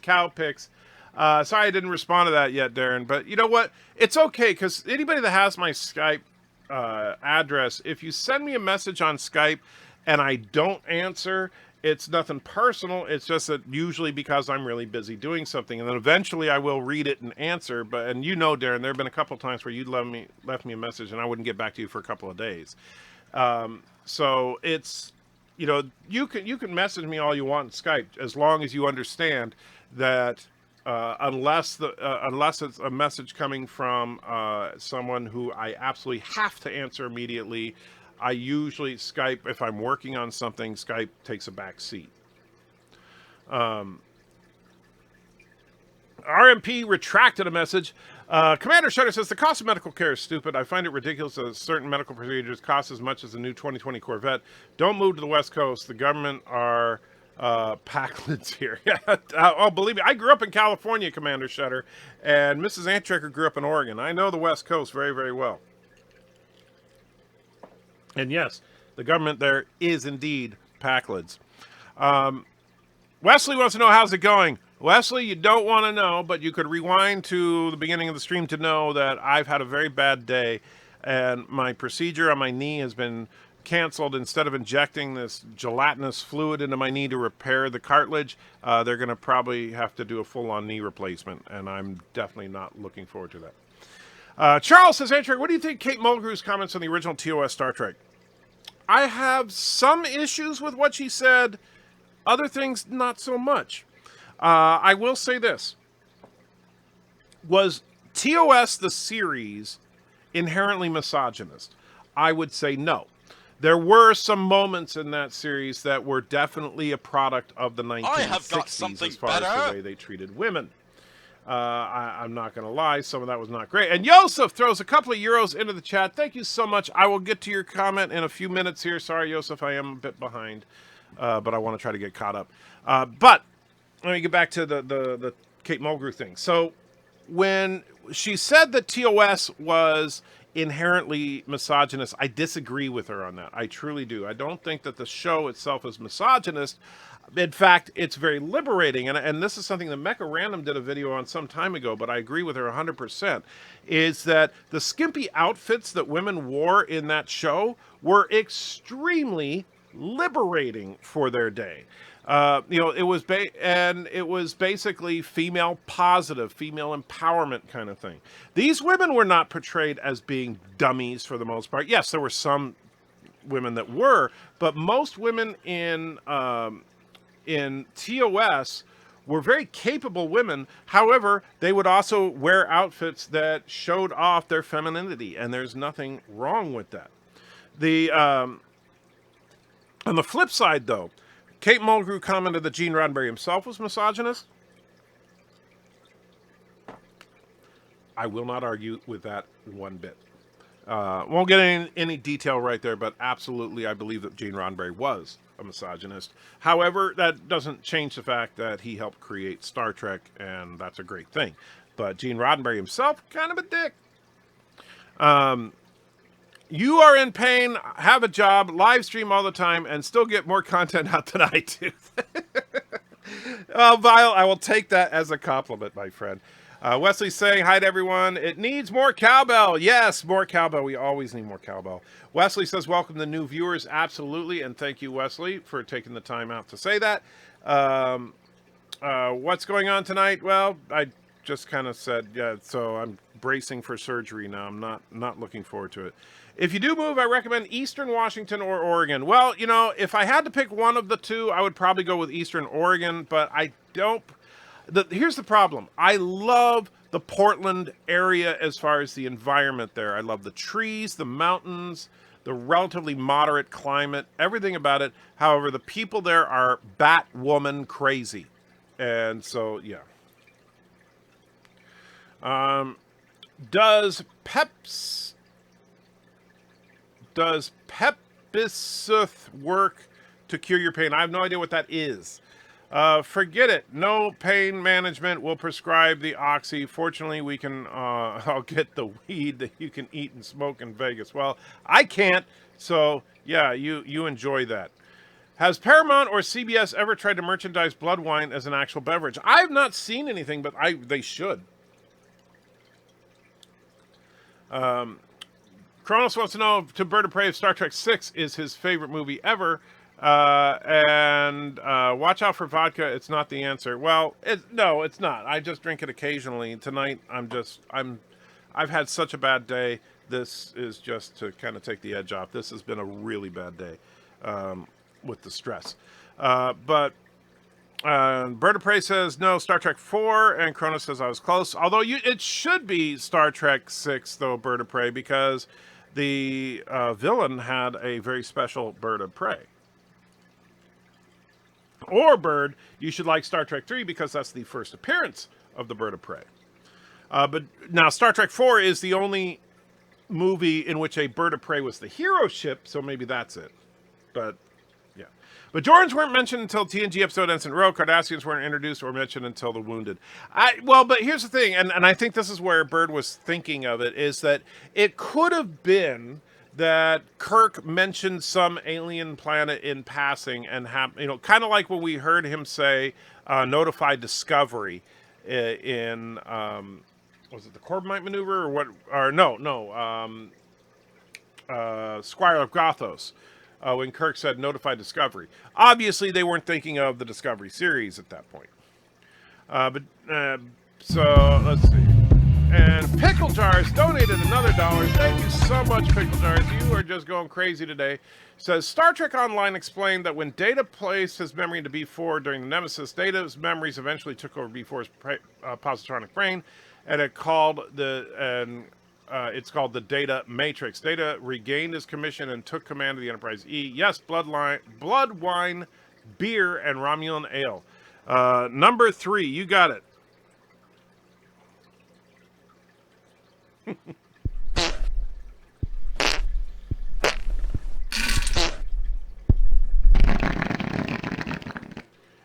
cow pics. Sorry I didn't respond to that yet, Darren. But you know what? It's okay, because anybody that has my Skype address, if you send me a message on Skype and I don't answer, it's nothing personal. It's just that usually because I'm really busy doing something, and then eventually I will read it and answer. And you know, Darren, there have been a couple of times where you left me a message and I wouldn't get back to you for a couple of days. So it's you know, you can message me all you want in Skype as long as you understand that unless it's a message coming from someone who I absolutely have to answer immediately, I usually Skype, if I'm working on something, Skype takes a back seat. RMP retracted a message. Commander Shutter says, the cost of medical care is stupid. I find it ridiculous that certain medical procedures cost as much as a new 2020 Corvette. Don't move to the West Coast. The government are Packlands here. Oh, believe me, I grew up in California, Commander Shutter, and Mrs. Antrecker grew up in Oregon. I know the West Coast very, very well. And yes, the government there is indeed Packlands. Wesley wants to know, how's it going? Wesley, you don't want to know, but you could rewind to the beginning of the stream to know that I've had a very bad day, and my procedure on my knee has been canceled. Instead of injecting this gelatinous fluid into my knee to repair the cartilage, they're going to probably have to do a full-on knee replacement, and I'm definitely not looking forward to that. Charles says, Andrew, what do you think Kate Mulgrew's comments on the original TOS Star Trek? I have some issues with what she said, other things not so much. I will say this. Was TOS the series inherently misogynist? I would say no. There were some moments in that series that were definitely a product of the 1960s as far as the way they treated women. I'm not going to lie, some of that was not great. And Yosef throws a couple of euros into the chat. Thank you so much. I will get to your comment in a few minutes here. Sorry, Yosef, I am a bit behind, but I want to try to get caught up. But let me get back to the Kate Mulgrew thing. So when she said that TOS was inherently misogynist, I disagree with her on that. I truly do. I don't think that the show itself is misogynist. In fact, it's very liberating. And this is something that Mecha Random did a video on some time ago, but I agree with her 100%, is that the skimpy outfits that women wore in that show were extremely liberating for their day. It was basically female positive, female empowerment kind of thing. These women were not portrayed as being dummies for the most part. Yes, there were some women that were, but most women in TOS were very capable women. However, they would also wear outfits that showed off their femininity, and there's nothing wrong with that. On the flip side, though, Kate Mulgrew commented that Gene Roddenberry himself was misogynist. I will not argue with that one bit. Won't get any detail right there, but absolutely I believe that Gene Roddenberry was a misogynist. However, that doesn't change the fact that he helped create Star Trek, and that's a great thing. But Gene Roddenberry himself, kind of a dick. You are in pain, have a job, live stream all the time, and still get more content out than I do. Well, Vile, I will take that as a compliment, my friend. Wesley's saying, hi to everyone. It needs more cowbell. Yes, more cowbell. We always need more cowbell. Wesley says, welcome to new viewers. Absolutely. And thank you, Wesley, for taking the time out to say that. What's going on tonight? Well, I just kind of said, yeah, so I'm bracing for surgery now. I'm not looking forward to it. If you do move, I recommend Eastern Washington or Oregon. Well, you know, if I had to pick one of the two, I would probably go with Eastern Oregon, but I don't. Here's the problem. I love the Portland area as far as the environment there. I love the trees, the mountains, the relatively moderate climate, everything about it. However, the people there are Batwoman crazy. And so, yeah. Does Pepsith work to cure your pain? I have no idea what that is. Forget it. No pain management will prescribe the oxy. Fortunately, we can. I'll get the weed that you can eat and smoke in Vegas. Well, I can't. So yeah, you enjoy that. Has Paramount or CBS ever tried to merchandise blood wine as an actual beverage? I've not seen anything, but they should. Kronos wants to know if BIRDOPREY of Star Trek 6 is his favorite movie ever. And watch out for vodka. It's not the answer. Well, no, it's not. I just drink it occasionally. Tonight, I've had such a bad day. This is just to kind of take the edge off. This has been a really bad day. with the stress. But BIRDOPREY says no, Star Trek 4, and Kronos says I was close. Although it should be Star Trek 6, though, BIRDOPREY, because the villain had a very special bird of prey. Or Bird, you should like Star Trek 3 because that's the first appearance of the bird of prey. But now Star Trek 4 is the only movie in which a bird of prey was the hero ship, so maybe that's it. But yeah. But Bajorans weren't mentioned until TNG episode Ensign Rowe. Cardassians weren't introduced or mentioned until the Wounded. But here's the thing, and I think this is where Bird was thinking of it, is that it could have been that Kirk mentioned some alien planet in passing and kind of like when we heard him say notify Discovery in was it the Corbomite maneuver or what? Or no, Squire of Gothos. When Kirk said notify Discovery. Obviously, they weren't thinking of the Discovery series at that point. So let's see. And Pickle Jars donated another $1. Thank you so much, Pickle Jars. You are just going crazy today. Says, Star Trek Online explained that when Data placed his memory into B4 during the Nemesis, Data's memories eventually took over B4's positronic brain, and it's called the Data Matrix. Data regained his commission and took command of the Enterprise E. Yes, blood, wine, beer, and Romulan ale. Number 3, you got it.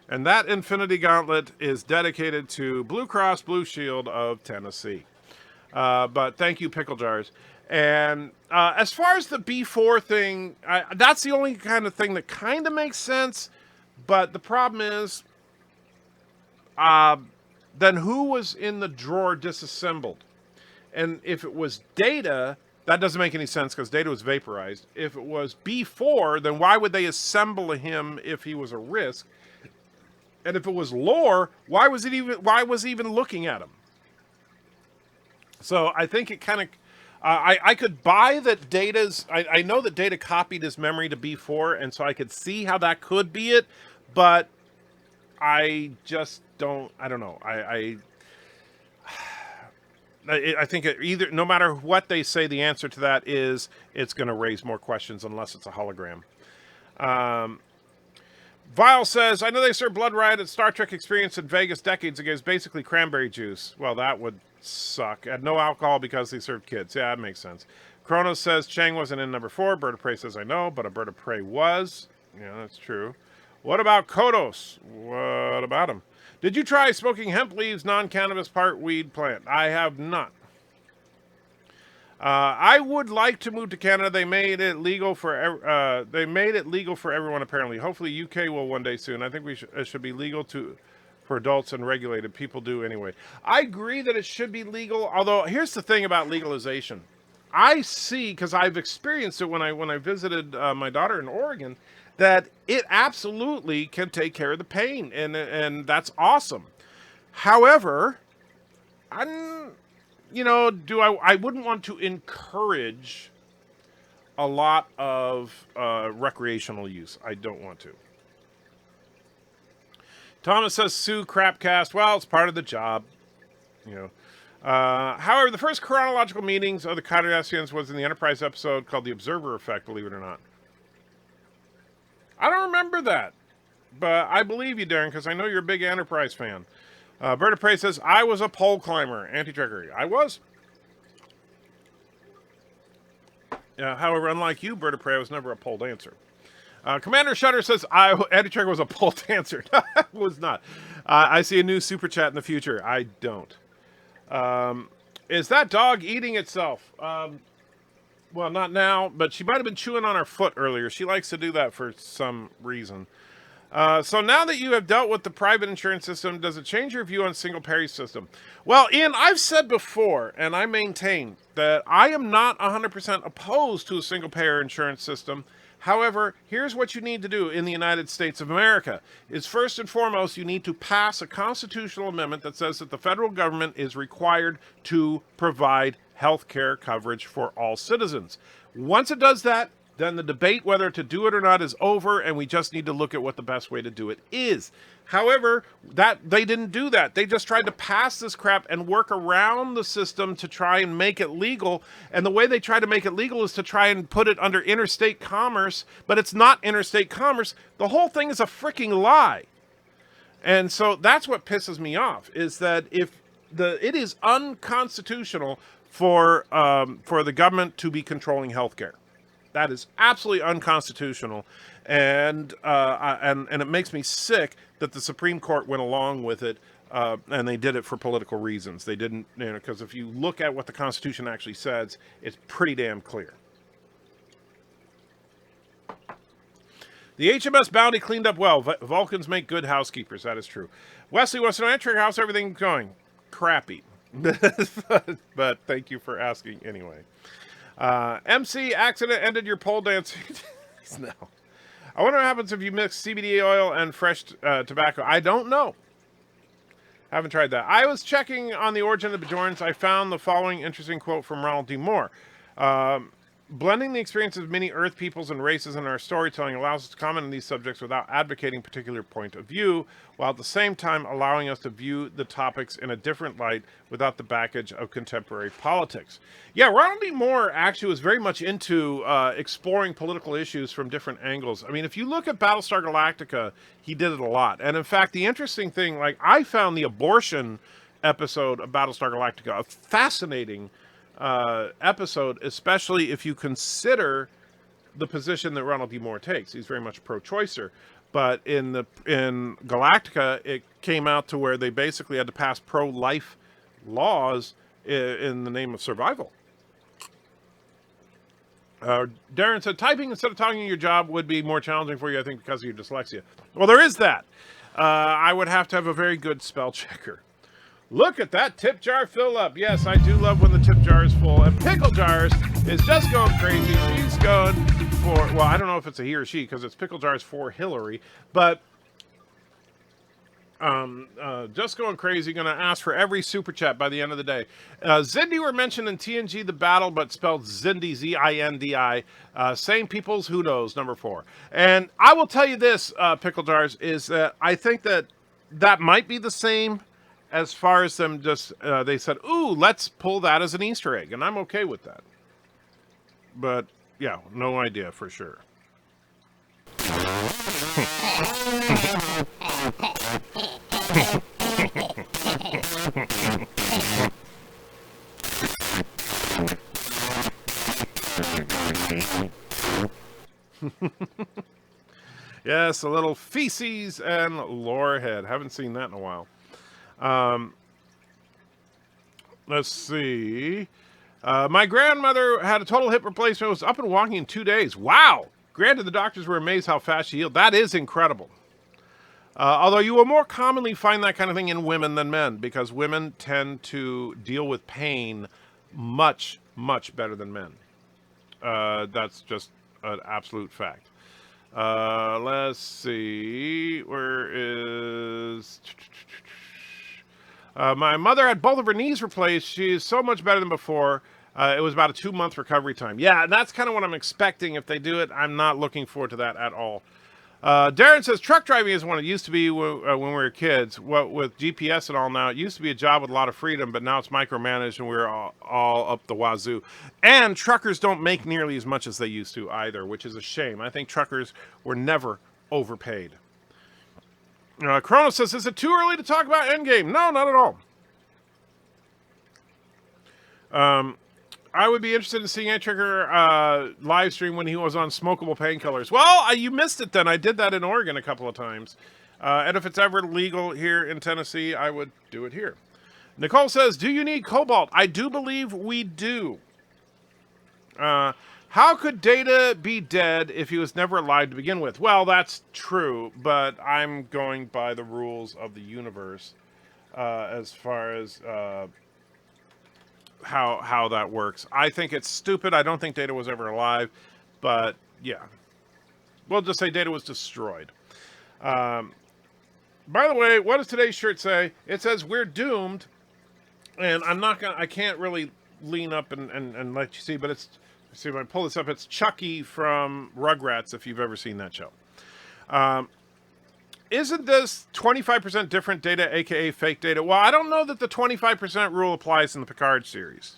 And that Infinity Gauntlet is dedicated to Blue Cross Blue Shield of Tennessee. But thank you, Pickle Jars. And as far as the B4 thing, that's the only kind of thing that kind of makes sense. But the problem is, then who was in the drawer disassembled? And if it was Data, that doesn't make any sense because Data was vaporized. If it was B4, then why would they assemble him if he was a risk? And if it was Lore, why was he even looking at him? So I think it kind of, I could buy that Data's, I know that Data copied his memory to B4, and so I could see how that could be it, but I just don't, I don't know. I think either, no matter what they say, the answer to that is it's going to raise more questions unless it's a hologram. Vile says, I know they serve Blood Riot at Star Trek Experience in Vegas decades ago. It's basically cranberry juice. Well, that would suck. And no alcohol because they served kids. Yeah, that makes sense. Kronos says Chang wasn't in number 4. Bird of Prey says, I know, but a Bird of Prey was. Yeah, that's true. What about Kodos? What about him? Did you try smoking hemp leaves, non-cannabis part weed plant? I have not. I would like to move to Canada. They made it legal for everyone apparently. Hopefully UK will one day soon. I think it should be legal for adults and regulated. People do anyway. I agree that it should be legal. Although here's the thing about legalization. I see, because I've experienced it when I visited my daughter in Oregon, that it absolutely can take care of the pain, and that's awesome. However, I wouldn't want to encourage a lot of recreational use. I don't want to. Thomas says, Sue Crapcast. Well, it's part of the job, you know. However, the first chronological meetings of the Cardassians was in the Enterprise episode called The Observer Effect, believe it or not. I don't remember that, but I believe you, Darren, because I know you're a big Enterprise fan. Bird of Prey says, I was a pole climber. Anti-trickery. I was. However, unlike you, Bird of Prey, I was never a pole dancer. Commander Shutter says, Anti-trigger was a pole dancer. Was not. I see a new super chat in the future. I don't. Is that dog eating itself? Well, not now, but she might have been chewing on her foot earlier. She likes to do that for some reason. So now that you have dealt with the private insurance system, does it change your view on single-payer system? Well, Ian, I've said before, and I maintain, that I am not 100% opposed to a single-payer insurance system. However, here's what you need to do in the United States of America. Is first and foremost, you need to pass a constitutional amendment that says that the federal government is required to provide health care coverage for all citizens. Once it does that, then the debate whether to do it or not is over, and we just need to look at what the best way to do it is. However, that they didn't do that. They just tried to pass this crap and work around the system to try and make it legal. And the way they try to make it legal is to try and put it under interstate commerce, but it's not interstate commerce. The whole thing is a freaking lie. And so that's what pisses me off, is that it is unconstitutional for the government to be controlling healthcare. That is absolutely unconstitutional, and it makes me sick that the Supreme Court went along with it, and they did it for political reasons. They didn't, because if you look at what the Constitution actually says, it's pretty damn clear. The HMS Bounty cleaned up well. Vulcans make good housekeepers. That is true. Wesley wants to know, Trick, how's everything going? Crappy. But thank you for asking anyway. MC, accident ended your pole dancing. No. I wonder what happens if you mix CBD oil and fresh tobacco. I don't know. Haven't tried that. I was checking on the origin of the bajorans. I found the following interesting quote from Ronald D. Moore. Blending the experiences of many Earth peoples and races in our storytelling allows us to comment on these subjects without advocating a particular point of view, while at the same time allowing us to view the topics in a different light without the baggage of contemporary politics. Yeah, Ronald D. Moore actually was very much into exploring political issues from different angles. I mean, if you look at Battlestar Galactica, he did it a lot. And in fact, the interesting thing, like, I found the abortion episode of Battlestar Galactica a fascinating episode, especially if you consider the position that Ronald D. Moore takes. He's very much pro-choicer, but in Galactica, it came out to where they basically had to pass pro-life laws in the name of survival. Darren said, typing instead of talking your job would be more challenging for you, I think, because of your dyslexia. Well, there is that. I would have to have a very good spell checker. Look at that tip jar fill up. Yes, I do love when the tip jar is full. And Pickle Jars is just going crazy. She's going for, well, I don't know if it's a he or she, because it's Pickle Jars for Hillary. But just going crazy. Going to ask for every super chat by the end of the day. Zindi were mentioned in TNG The Battle, but spelled Zindi, Z-I-N-D-I. Same peoples, who knows, number 4. And I will tell you this, Pickle Jars, is that I think that might be the same. As far as them just, they said, ooh, let's pull that as an Easter egg. And I'm okay with that. But, yeah, no idea for sure. Yes, a little feces and lorehead. Haven't seen that in a while. Let's see. My grandmother had a total hip replacement, was up and walking in 2 days. Wow! Granted, the doctors were amazed how fast she healed. That is incredible. Although you will more commonly find that kind of thing in women than men, because women tend to deal with pain much, much better than men. That's just an absolute fact. Let's see. Where is... my mother had both of her knees replaced. She is so much better than before. It was about a 2-month recovery time. Yeah, and that's kind of what I'm expecting if they do it. I'm not looking forward to that at all. Darren says, truck driving is what it used to be when we were kids. What with GPS and all now, it used to be a job with a lot of freedom, but now it's micromanaged and we're all up the wazoo. And truckers don't make nearly as much as they used to either, which is a shame. I think truckers were never overpaid. Chrono says, is it too early to talk about Endgame? No, not at all. I would be interested in seeing Ed Trigger live stream when he was on smokable painkillers. Well, you missed it then. I did that in Oregon a couple of times. And if it's ever legal here in Tennessee, I would do it here. Nicole says, do you need cobalt? I do believe we do. How could Data be dead if he was never alive to begin with? Well, that's true, but I'm going by the rules of the universe as far as how that works. I think it's stupid. I don't think Data was ever alive, but yeah. We'll just say Data was destroyed. By the way, what does today's shirt say? It says, we're doomed, and I can't really lean up and let you see, but it's see if I pull this up. It's Chucky from Rugrats, if you've ever seen that show. Isn't this 25% different data, aka fake data? Well, I don't know that the 25% rule applies in the Picard series.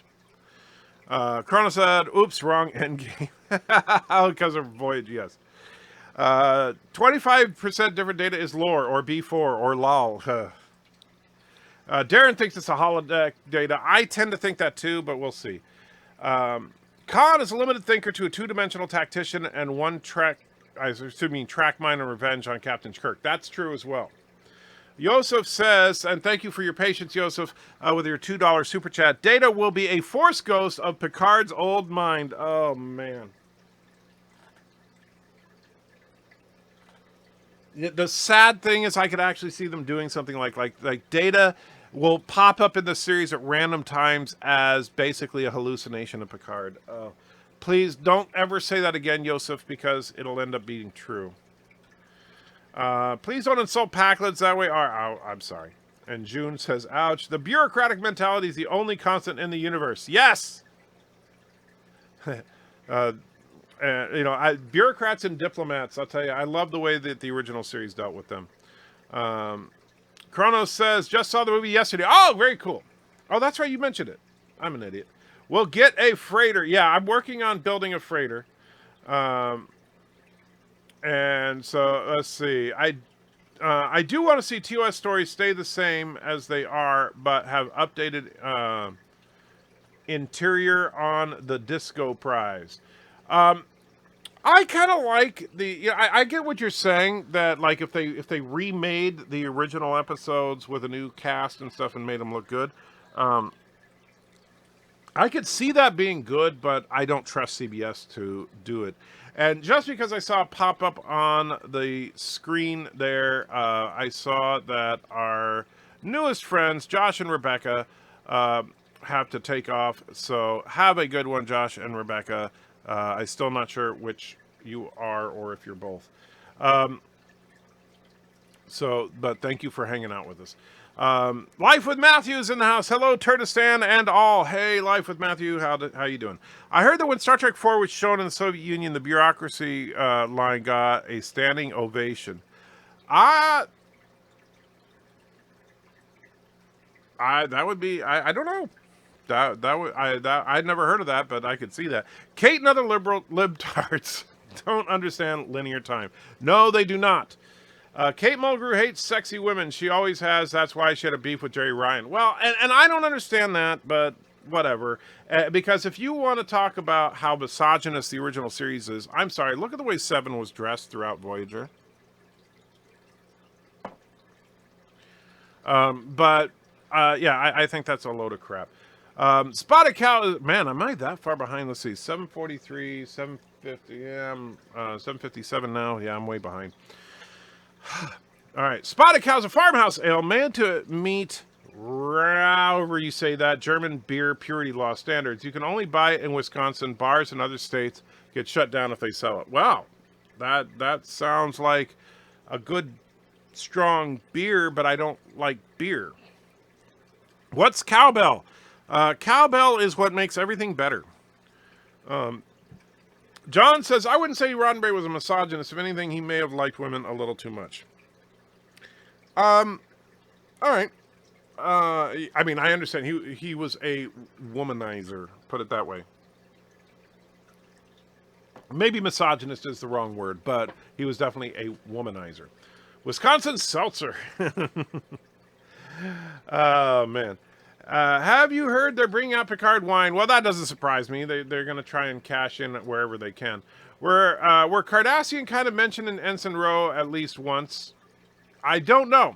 Chrono said, oops, wrong endgame. Because of Voyage, yes. 25% different data is lore, or B4, or LOL. Darren thinks it's a holodeck data. I tend to think that too, but we'll see. Khan is a limited thinker to a two-dimensional tactician and one track, I assume track mind and revenge on Captain Kirk. That's true as well. Yosef says, and thank you for your patience, Yosef, with your $2 super chat. Data will be a force ghost of Picard's old mind. Oh, man. The sad thing is I could actually see them doing something like Data will pop up in the series at random times as basically a hallucination of Picard. Please don't ever say that again, Yosef, because it'll end up being true. Please don't insult Packlets that way. I'm sorry. And June says, ouch. The bureaucratic mentality is the only constant in the universe. Yes! Bureaucrats and diplomats, I'll tell you, I love the way that the original series dealt with them. Kronos says, just saw the movie yesterday. Oh, very cool. Oh, that's right, you mentioned it. I'm an idiot. We'll get a freighter. Yeah, I'm working on building a freighter. And so, let's see. I do want to see TOS stories stay the same as they are, but have updated interior on the Disco Prize. I kind of like the. I get what you're saying, that like if they remade the original episodes with a new cast and stuff and made them look good, I could see that being good, but I don't trust CBS to do it. And just because I saw it pop up on the screen there, I saw that our newest friends, Josh and Rebecca, have to take off. So have a good one, Josh and Rebecca. I'm still not sure which you are or if you're both. But thank you for hanging out with us. Life with Matthew is in the house. Hello, Turtistan and all. Hey, Life with Matthew. How you doing? I heard that when Star Trek 4 was shown in the Soviet Union, the bureaucracy line got a standing ovation. I don't know. I'd never heard of that, but I could see that. Kate and other liberal libtards don't understand linear time. No, they do not. Kate Mulgrew hates sexy women. She always has. That's why she had a beef with Jerry Ryan. Well, and I don't understand that, but whatever. Because if you want to talk about how misogynist the original series is, I'm sorry, look at the way Seven was dressed throughout Voyager. I think that's a load of crap. Spotted Cow, man, am I that far behind? Let's see, 743, 750, yeah, I'm 757 now. Yeah, I'm way behind. All right, Spotted Cow's a farmhouse ale, man to meet, however you say that, German beer purity law standards. You can only buy it in Wisconsin. Bars in other states get shut down if they sell it. Wow, that sounds like a good, strong beer, but I don't like beer. What's cowbell? Cowbell is what makes everything better. John says, I wouldn't say Roddenberry was a misogynist. If anything, he may have liked women a little too much. All right. I mean, I understand. He was a womanizer, put it that way. Maybe misogynist is the wrong word, but he was definitely a womanizer. Wisconsin seltzer. Oh, man. Have you heard they're bringing out Picard wine? Well, that doesn't surprise me. They're going to try and cash in wherever they can. Were Cardassian kind of mentioned in Ensign Row at least once? I don't know.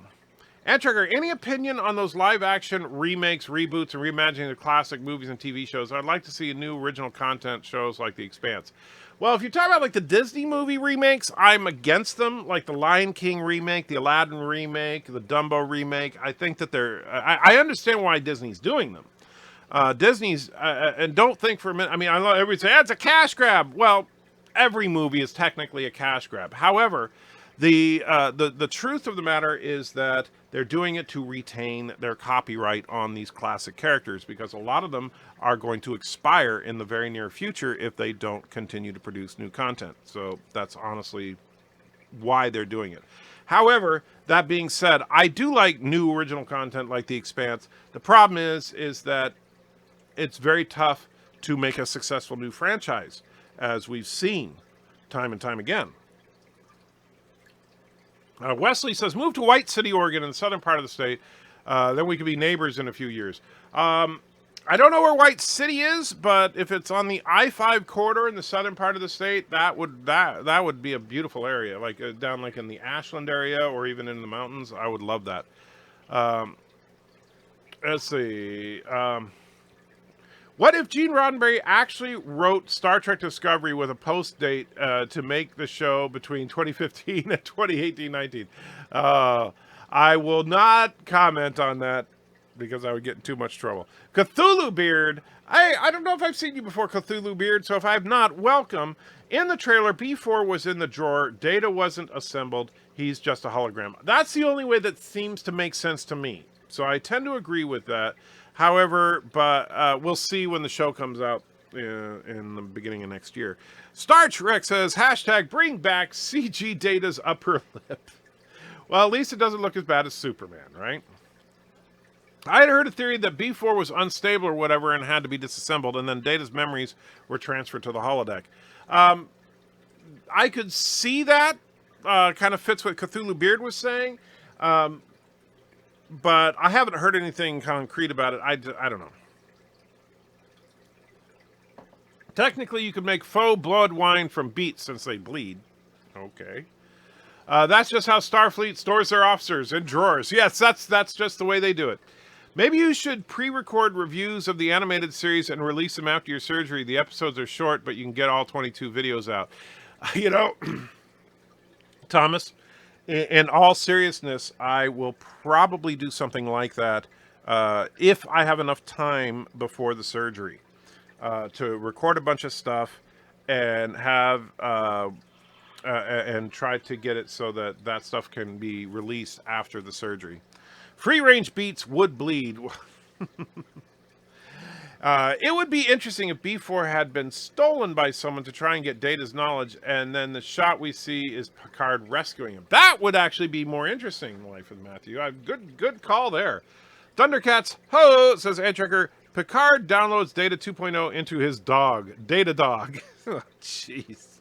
Antrager, any opinion on those live-action remakes, reboots, and reimagining of classic movies and TV shows? I'd like to see new original content shows like The Expanse. Well, if you're talking about like the Disney movie remakes, I'm against them. Like the Lion King remake, the Aladdin remake, the Dumbo remake. I think that I understand why Disney's doing them. Disney's, and don't think for a minute. I mean, I know everybody say it's a cash grab. Well, every movie is technically a cash grab. However, the truth of the matter is that They're doing it to retain their copyright on these classic characters because a lot of them are going to expire in the very near future if they don't continue to produce new content. So that's honestly why they're doing it. However, that being said, I do like new original content like The Expanse. The problem is that it's very tough to make a successful new franchise, as we've seen time and time again. Wesley says, move to White City, Oregon, in the southern part of the state. Then we could be neighbors in a few years. I don't know where White City is, but if it's on the I-5 corridor in the southern part of the state, that would be a beautiful area, like down like in the Ashland area or even in the mountains. I would love that. Let's see. What if Gene Roddenberry actually wrote Star Trek Discovery with a post date to make the show between 2015 and 2018-19? I will not comment on that because I would get in too much trouble. Cthulhu Beard. I don't know if I've seen you before, Cthulhu Beard, so if I have not, welcome. In the trailer, B4 was in the drawer. Data wasn't assembled. He's just a hologram. That's the only way that seems to make sense to me. So I tend to agree with that. However, but we'll see when the show comes out in the beginning of next year. Star Trek says, hashtag bring back CG Data's upper lip. Well, at least it doesn't look as bad as Superman, right? I had heard a theory that B4 was unstable or whatever and had to be disassembled, and then Data's memories were transferred to the holodeck. I could see that. Kind of fits what Cthulhu Beard was saying. But I haven't heard anything concrete about it. I don't know. Technically, you could make faux blood wine from beets since they bleed. Okay. That's just how Starfleet stores their officers in drawers. Yes, that's just the way they do it. Maybe you should pre-record reviews of the animated series and release them after your surgery. The episodes are short, but you can get all 22 videos out. You know, Thomas, in all seriousness, I will probably do something like that if I have enough time before the surgery to record a bunch of stuff and have and try to get it so that that stuff can be released after the surgery. Free-range beets would bleed. It would be interesting if B4 had been stolen by someone to try and get Data's knowledge, and then the shot we see is Picard rescuing him. That would actually be more interesting in the life of Matthew. Good call there. Thundercats, ho, says Edtrekker. Picard downloads Data 2.0 into his dog. Data dog. Jeez.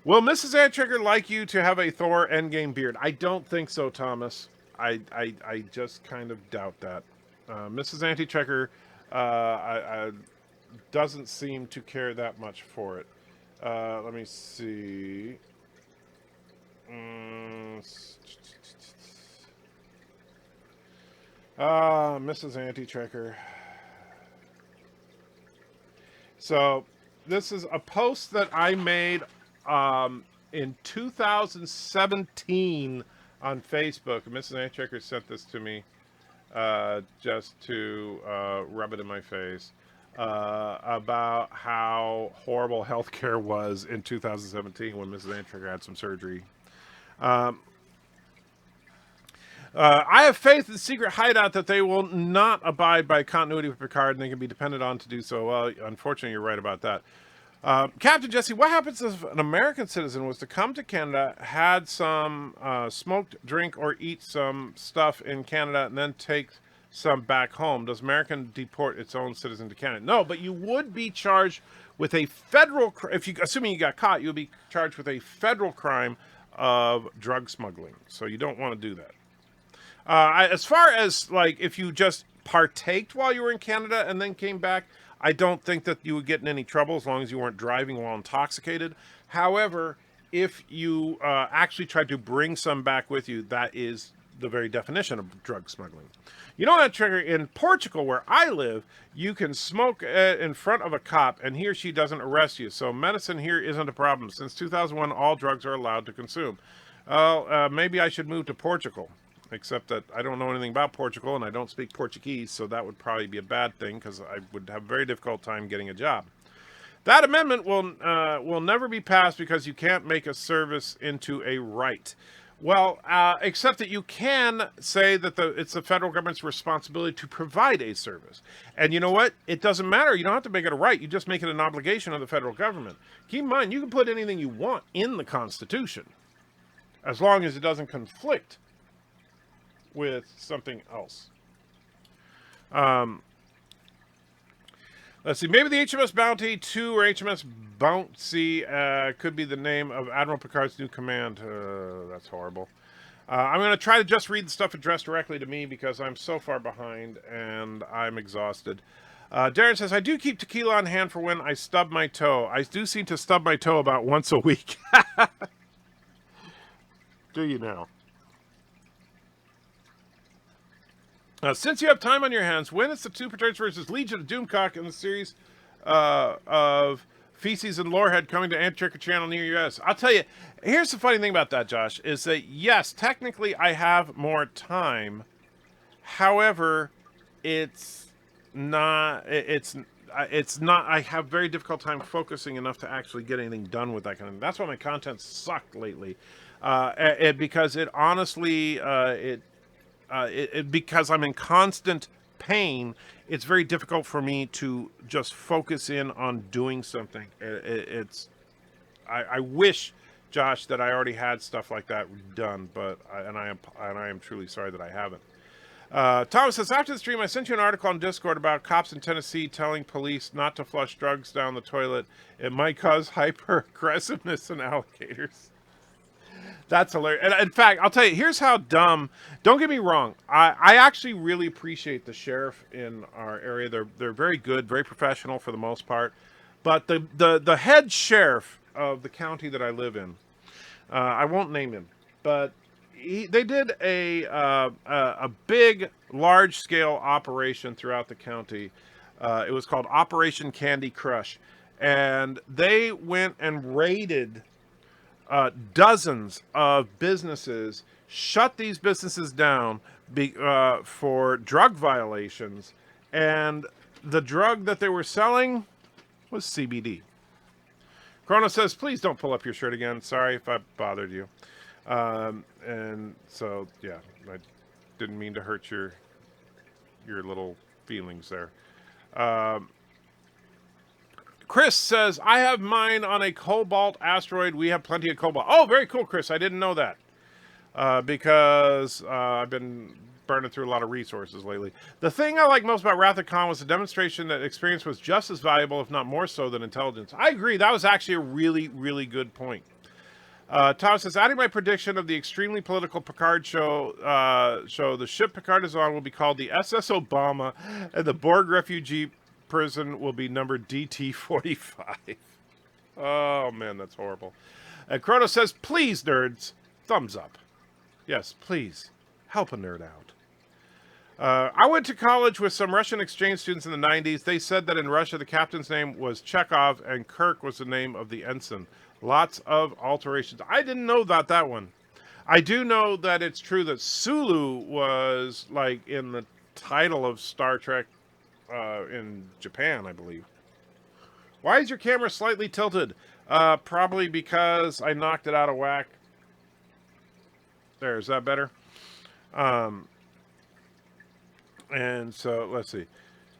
Will Mrs. Edtrekker like you to have a Thor Endgame beard? I don't think so, Thomas. I just kind of doubt that. Mrs. Anti-Checker doesn't seem to care that much for it. Let me see. Mrs. Anti-Checker. So, this is a post that I made in 2017 on Facebook. Mrs. Anti-Checker sent this to me just to rub it in my face about how horrible healthcare was in 2017 when Mrs. Anti-Checker had some surgery. I have faith in the secret hideout that they will not abide by continuity with Picard and they can be depended on to do so. Well, unfortunately, you're right about that. Captain Jesse, what happens if an American citizen was to come to Canada, had some smoked drink or eat some stuff in Canada, and then take some back home? Does America deport its own citizen to Canada? No, but you would be charged with a federal, assuming you got caught, you'll be charged with a federal crime of drug smuggling. So you don't want to do that. As far as like if you just partaked while you were in Canada and then came back, I don't think that you would get in any trouble as long as you weren't driving while intoxicated. However, if you actually tried to bring some back with you, that is the very definition of drug smuggling. You know that trigger in Portugal, where I live, you can smoke in front of a cop and he or she doesn't arrest you. So medicine here isn't a problem. Since 2001, all drugs are allowed to consume. Maybe I should move to Portugal. Except that I don't know anything about Portugal and I don't speak Portuguese, so that would probably be a bad thing because I would have a very difficult time getting a job. That amendment will never be passed because you can't make a service into a right. Well, except that you can say that it's the federal government's responsibility to provide a service. And you know what? It doesn't matter. You don't have to make it a right. You just make it an obligation of the federal government. Keep in mind, you can put anything you want in the Constitution as long as it doesn't conflict with something else. Let's see. Maybe the HMS Bounty 2 or HMS Bouncy could be the name of Admiral Picard's new command. That's horrible. I'm going to try to just read the stuff addressed directly to me because I'm so far behind and I'm exhausted. Darren says, I do keep tequila on hand for when I stub my toe. I do seem to stub my toe about once a week. Do you now? Since you have time on your hands, when is the Super Turds versus Legion of Doomcock in the series of Feces and Lorehead coming to Antitricker Channel near you? I'll tell you, here's the funny thing about that, Josh, is that yes, technically I have more time. However, it's not, I have very difficult time focusing enough to actually get anything done with that kind of thing. That's why my content sucked lately. Because it honestly, because I'm in constant pain, it's very difficult for me to just focus in on doing something. I wish, Josh, that I already had stuff like that done, but I am truly sorry that I haven't. Thomas says, after the stream, I sent you an article on Discord about cops in Tennessee telling police not to flush drugs down the toilet. It might cause hyper-aggressiveness in alligators. That's hilarious. And in fact, I'll tell you, here's how dumb. Don't get me wrong. I actually really appreciate the sheriff in our area. They're very good, very professional for the most part. But the head sheriff of the county that I live in, I won't name him, but they did a big, large-scale operation throughout the county. It was called Operation Candy Crush. And they went and raided dozens of businesses, shut these businesses down for drug violations, and the drug that they were selling was CBD. Chrono says, please don't pull up your shirt again. Sorry if I bothered you. And so, yeah, I didn't mean to hurt your little feelings there. Chris says, I have mine on a cobalt asteroid. We have plenty of cobalt. Oh, very cool, Chris. I didn't know that. Because I've been burning through a lot of resources lately. The thing I like most about Wrath of Khan was the demonstration that experience was just as valuable, if not more so, than intelligence. I agree. That was actually a really, really good point. Thomas says, adding my prediction of the extremely political Picard show, the ship Picard is on will be called the SS Obama, and the Borg refugee prison will be number DT-45. Oh, man, that's horrible. And Chrono says, please, nerds, thumbs up. Yes, please, help a nerd out. I went to college with some Russian exchange students in the 90s. They said that in Russia, the captain's name was Chekhov, and Kirk was the name of the ensign. Lots of alterations. I didn't know about that one. I do know that it's true that Sulu was, like, in the title of Star Trek in Japan, I believe. Why is your camera slightly tilted? Probably because I knocked it out of whack. There, is that better? And so, let's see.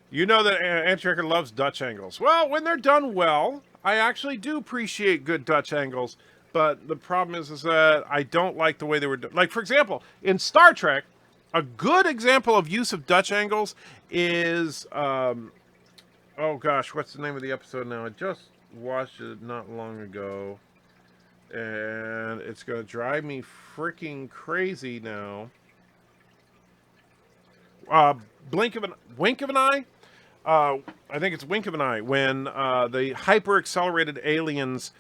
You know that Antitricker loves Dutch angles. Well, when they're done well, I actually do appreciate good Dutch angles. But the problem is that I don't like the way they were done. Like, for example, in Star Trek, a good example of use of Dutch angles is, oh gosh, what's the name of the episode now? I just watched it not long ago, and it's going to drive me freaking crazy now. Wink of an eye? I think it's Wink of an Eye, when the hyper-accelerated aliens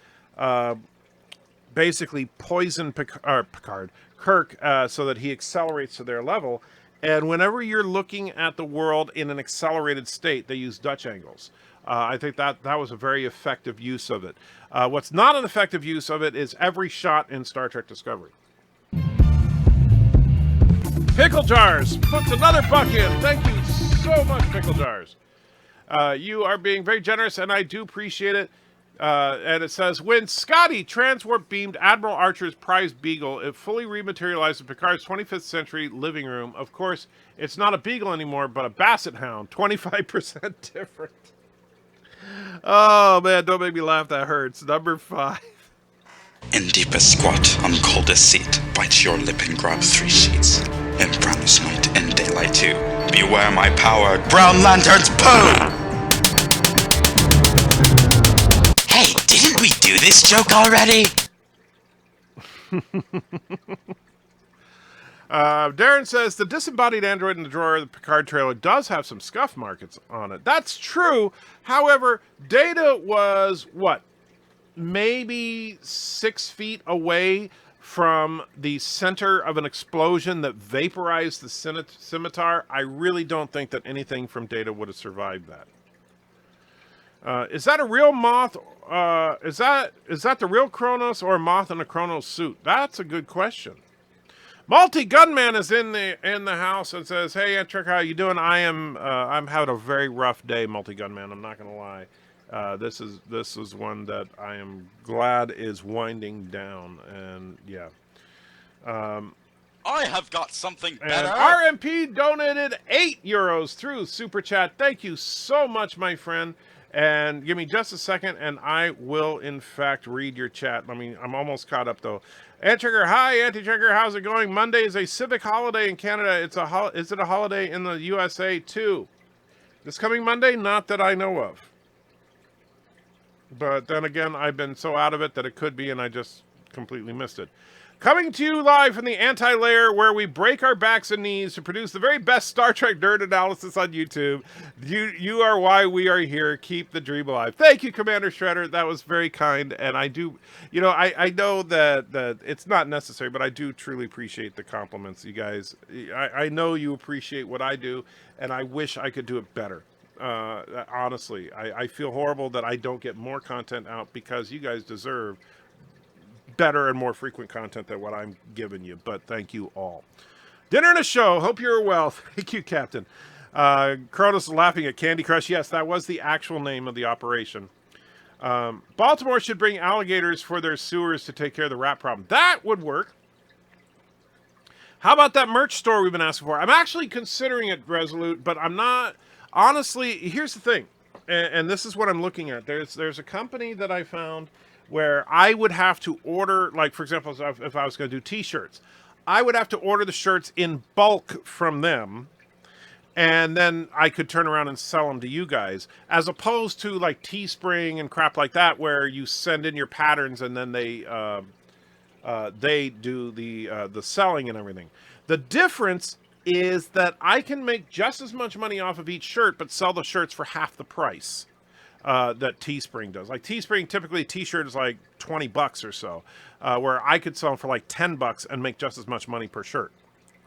basically poison Kirk so that he accelerates to their level. And whenever you're looking at the world in an accelerated state, they use Dutch angles. I think that was a very effective use of it. What's not an effective use of it is every shot in Star Trek Discovery. Pickle Jars puts another buck in. Thank you so much, Pickle Jars. You are being very generous, and I do appreciate it. And it says, when Scotty transwarp beamed Admiral Archer's prized beagle, it fully rematerialized in Picard's 25th century living room. Of course, it's not a beagle anymore, but a basset hound. 25% different. Oh, man, don't make me laugh. That hurts. Number 5. In deepest squat, on coldest seat, bite your lip and grab 3 sheets. In brownest night, in daylight too. Beware my power, Brown Lantern's poo! Hey, didn't we do this joke already? Darren says, the disembodied android in the drawer of the Picard trailer does have some scuff markings on it. That's true. However, Data was, what, maybe 6 feet away from the center of an explosion that vaporized the scimitar. I really don't think that anything from Data would have survived that. Is that a real moth? Is that the real Kronos or a moth in a Kronos suit? That's a good question. Multi Gunman is in the house and says, "Hey, Antrick, how you doing? I'm having a very rough day, Multi Gunman. I'm not gonna lie. This is one that I am glad is winding down, and yeah." I have got something And better. RMP donated €8 through Super Chat. Thank you so much, my friend. And give me just a second, and I will, in fact, read your chat. I'm almost caught up, though. Anti-Trigger, hi, Anti-Trigger, how's it going? Monday is a civic holiday in Canada. Is it a holiday in the USA, too? This coming Monday? Not that I know of. But then again, I've been so out of it that it could be, and I just completely missed it. Coming to you live from the Anti-Layer, where we break our backs and knees to produce the very best Star Trek nerd analysis on YouTube. You are why we are here. Keep the dream alive. Thank you, Commander Shredder. That was very kind. And I do, I know that it's not necessary, but I do truly appreciate the compliments, you guys. I know you appreciate what I do, and I wish I could do it better. Honestly, I feel horrible that I don't get more content out because you guys deserve better and more frequent content than what I'm giving you, but thank you all. Dinner and a show. Hope you're well. Thank you, Captain. Kronos is laughing at Candy Crush. Yes, that was the actual name of the operation. Baltimore should bring alligators for their sewers to take care of the rat problem. That would work. How about that merch store we've been asking for? I'm actually considering it, Resolute, but I'm not. Honestly, here's the thing, and this is what I'm looking at. There's a company that I found where I would have to order, like, for example, if I was going to do T-shirts, I would have to order the shirts in bulk from them, and then I could turn around and sell them to you guys, as opposed to, like, Teespring and crap like that, where you send in your patterns and then they do the selling and everything. The difference is that I can make just as much money off of each shirt, but sell the shirts for half the price that Teespring does. Like, Teespring, typically a t-shirt is like $20 or so, where I could sell them for like $10 and make just as much money per shirt.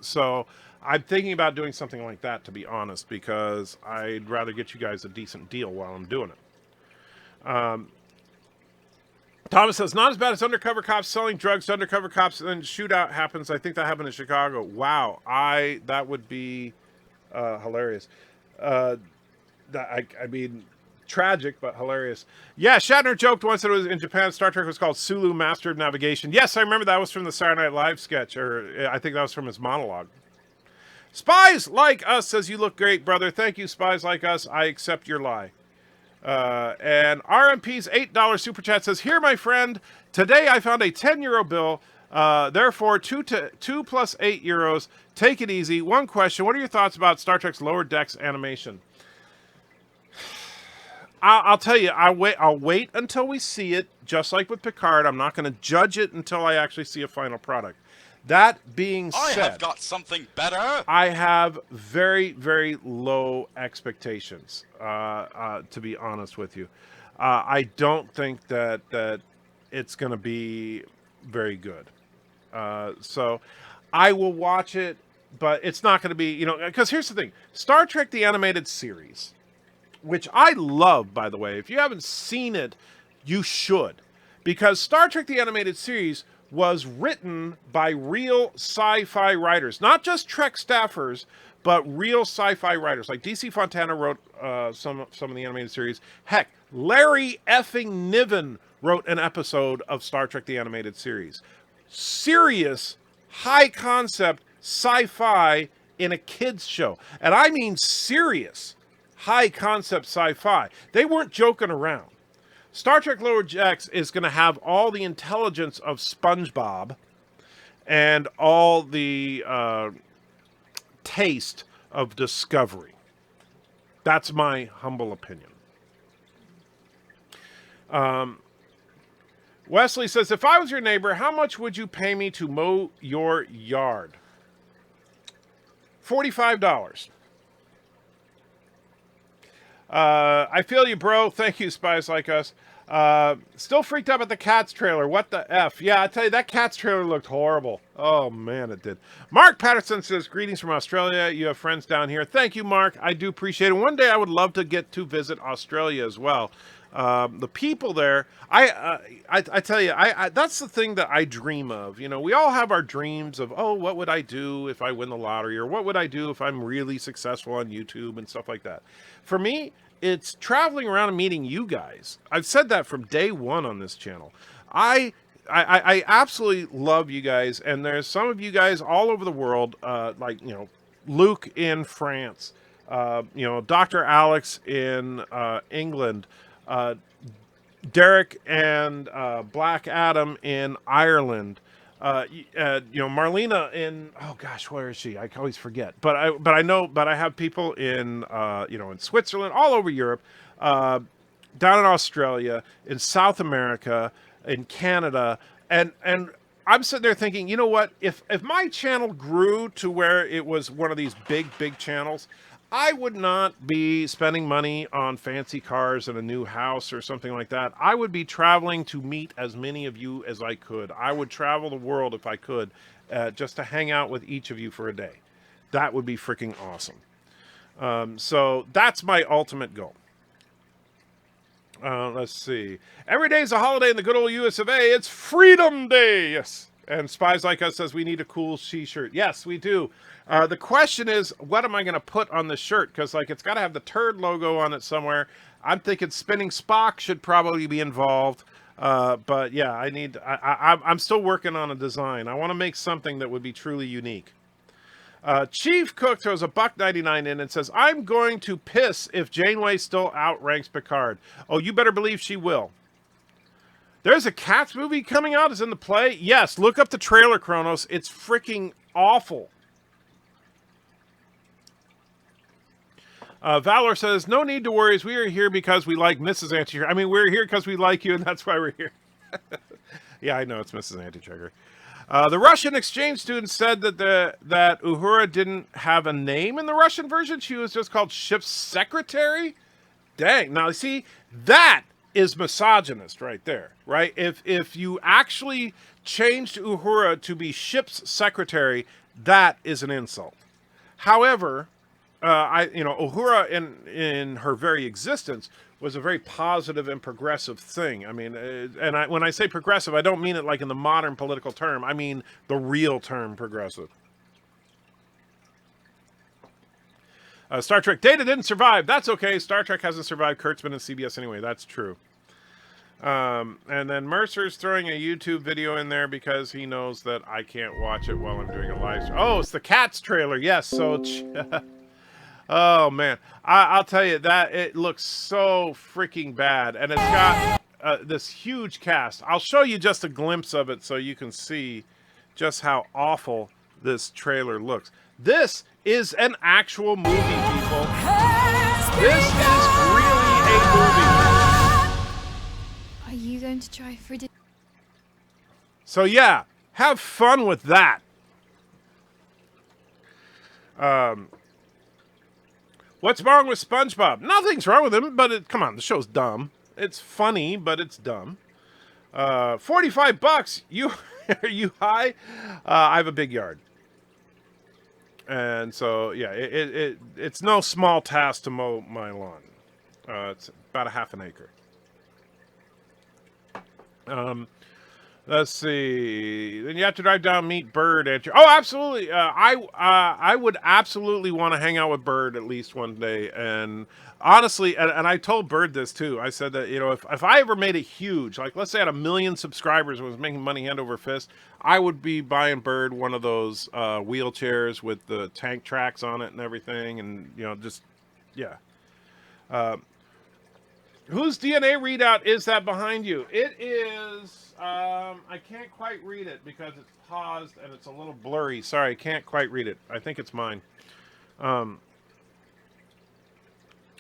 So I'm thinking about doing something like that, to be honest, because I'd rather get you guys a decent deal while I'm doing it. Thomas says, not as bad as undercover cops selling drugs to undercover cops, and then shootout happens. I think that happened in Chicago. Wow, that would be hilarious. I mean, tragic, but hilarious. Yeah, Shatner joked once that it was in Japan. Star Trek was called Sulu, Master of Navigation. Yes, I remember that was from the Saturday Night Live sketch, or I think that was from his monologue. Spies Like Us says, you look great, brother. Thank you, Spies Like Us. I accept your lie. And RMP's $8 super chat says, here, my friend, today I found a €10 bill. Therefore, 2 plus €8. Take it easy. One question. What are your thoughts about Star Trek's Lower Decks animation? I'll tell you, I'll wait until we see it, just like with Picard. I'm not going to judge it until I actually see a final product. That being said, I have got something better. I have very, very low expectations, to be honest with you. I don't think that it's going to be very good. So I will watch it, but it's not going to be, because here's the thing. Star Trek the Animated Series, which I love, by the way. If you haven't seen it, you should. Because Star Trek the Animated Series was written by real sci-fi writers, not just Trek staffers, but real sci-fi writers. Like DC Fontana wrote some of the animated series. Heck, Larry effing Niven wrote an episode of Star Trek the Animated Series. Serious, high concept sci-fi in a kids show. And I mean serious, high concept sci-fi. They weren't joking around. Star Trek Lower Decks is going to have all the intelligence of SpongeBob and all the taste of Discovery. That's my humble opinion. Wesley says, if I was your neighbor, how much would you pay me to mow your yard? $45. I feel you, bro. Thank you, Spies Like Us. Still freaked out at the Cats trailer. What the F? Yeah, I tell you, that Cats trailer looked horrible. Oh, man, it did. Mark Patterson says, greetings from Australia. You have friends down here. Thank you, Mark. I do appreciate it. One day I would love to get to visit Australia as well. The people there, I tell you, that's the thing that I dream of. You know, we all have our dreams of, oh, what would I do if I win the lottery? Or what would I do if I'm really successful on YouTube and stuff like that? For me, it's traveling around and meeting you guys. I've said that from day one on this channel. I absolutely love you guys. And there's some of you guys all over the world, like, you know, Luke in France, you know, Dr. Alex in England, Derek and Black Adam in Ireland, you know, Marlena in, oh gosh, where is she? I always forget. But I have people in you know, in Switzerland, all over Europe, down in Australia, in South America, in Canada, and I'm sitting there thinking, you know what? If my channel grew to where it was one of these big channels, I would not be spending money on fancy cars and a new house or something like that. I would be traveling to meet as many of you as I could. I would travel the world if I could, just to hang out with each of you for a day. That would be freaking awesome. So that's my ultimate goal. Let's see. Every day is a holiday in the good old US of A. It's Freedom Day. Yes. And Spies Like Us says we need a cool t-shirt. Yes, we do. The question is, what am I going to put on the shirt? Because, like, it's got to have the turd logo on it somewhere. I'm thinking Spinning Spock should probably be involved. But, yeah, I'm still working on a design. I want to make something that would be truly unique. Chief Cook throws a $1.99 in and says, I'm going to piss if Janeway still outranks Picard. Oh, you better believe she will. There's a Cats movie coming out. Is in the play? Yes, look up the trailer, Kronos. It's freaking awful. Valor says, no need to worry. We are here because we like Mrs. Antitrigger. I mean, we're here because we like you, and that's why we're here. Yeah, I know it's Mrs. Antitrigger. The Russian exchange student said that Uhura didn't have a name in the Russian version. She was just called ship's secretary. Dang. Now, see, that is misogynist right there, right? If you actually changed Uhura to be ship's secretary, that is an insult. However, Uhura in her very existence was a very positive and progressive thing. I mean, when I say progressive, I don't mean it like in the modern political term. I mean the real term progressive. Star Trek Data didn't survive. That's okay. Star Trek hasn't survived Kurtzman and CBS anyway. That's true. And then Mercer's throwing a YouTube video in there because he knows that I can't watch it while I'm doing a live stream. Oh, it's the Cats trailer. Yes. So, oh man, I'll tell you that it looks so freaking bad, and it's got this huge cast. I'll show you just a glimpse of it so you can see just how awful this trailer looks. This is an actual movie, people. This is really a movie. Are you going to try for it? So yeah, have fun with that. What's wrong with SpongeBob? Nothing's wrong with him, but come on, the show's dumb. It's funny, but it's dumb. $45. You are you high? I have a big yard. And so, yeah, it's no small task to mow my lawn. It's about a half an acre. Let's see. Then you have to drive down, meet Bird. Oh, absolutely. I would absolutely want to hang out with Bird at least one day. And honestly, and I told Bird this too. I said that, if I ever made it huge, like let's say I had 1 million subscribers and was making money hand over fist, I would be buying Bird one of those wheelchairs with the tank tracks on it and everything. And, yeah. Whose DNA readout is that behind you? It is, I can't quite read it because it's paused and it's a little blurry. Sorry, I can't quite read it. I think it's mine.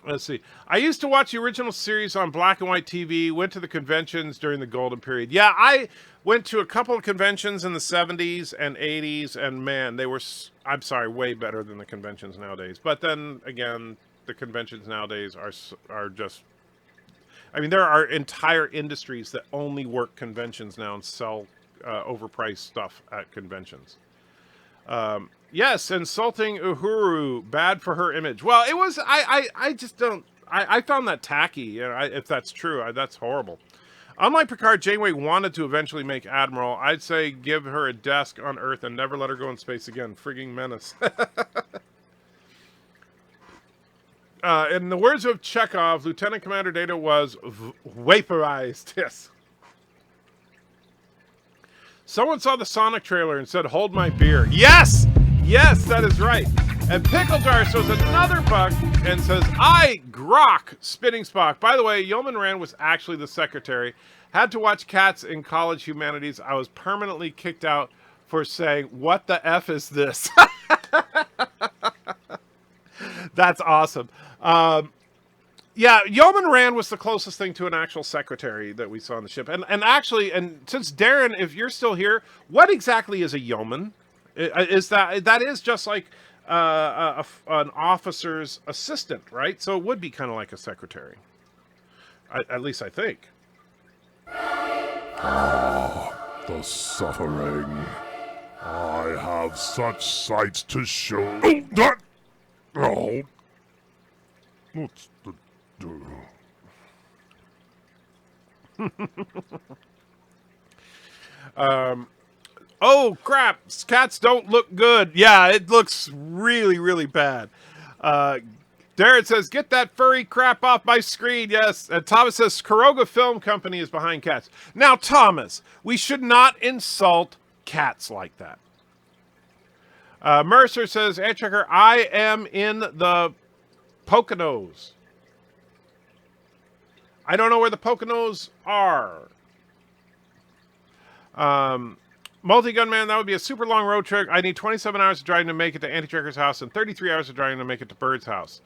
Let's see. I used to watch the original series on black and white TV, went to the conventions during the golden period. Yeah, I went to a couple of conventions in the 70s and 80s, and man, they were, I'm sorry, way better than the conventions nowadays. But then, again, the conventions nowadays are just... I mean, there are entire industries that only work conventions now and sell overpriced stuff at conventions. Yes, insulting Uhuru, bad for her image. Well, it was, I just don't, I found that tacky. If that's true, that's horrible. Unlike Picard, Janeway wanted to eventually make Admiral. I'd say give her a desk on Earth and never let her go in space again. Frigging menace. In the words of Chekhov, Lieutenant Commander Data was vaporized. Yes. Someone saw the Sonic trailer and said, hold my beer. Yes! Yes, that is right. And Pickle Jar shows another bug and says, I grok spinning Spock. By the way, Yeoman Rand was actually the secretary. Had to watch Cats in college humanities. I was permanently kicked out for saying, what the F is this? That's awesome. Yeah, Yeoman Rand was the closest thing to an actual secretary that we saw on the ship. And actually, and since Darren, if you're still here, what exactly is a yeoman? Is that is just like an officer's assistant, right? So it would be kind of like a secretary. At least I think. Ah, the suffering. I have such sights to show. Oh, that. Oh. What's the... Oh, crap. Cats don't look good. Yeah, it looks really, really bad. Darren says, get that furry crap off my screen. Yes. And Thomas says, Karoga Film Company is behind Cats. Now, Thomas, we should not insult cats like that. Mercer says, hey, Checker, I am in the Poconos. I don't know where the Poconos are. Multi-gun man, that would be a super long road trip. I need 27 hours of driving to make it to Anti-Checker's house and 33 hours of driving to make it to Bird's house.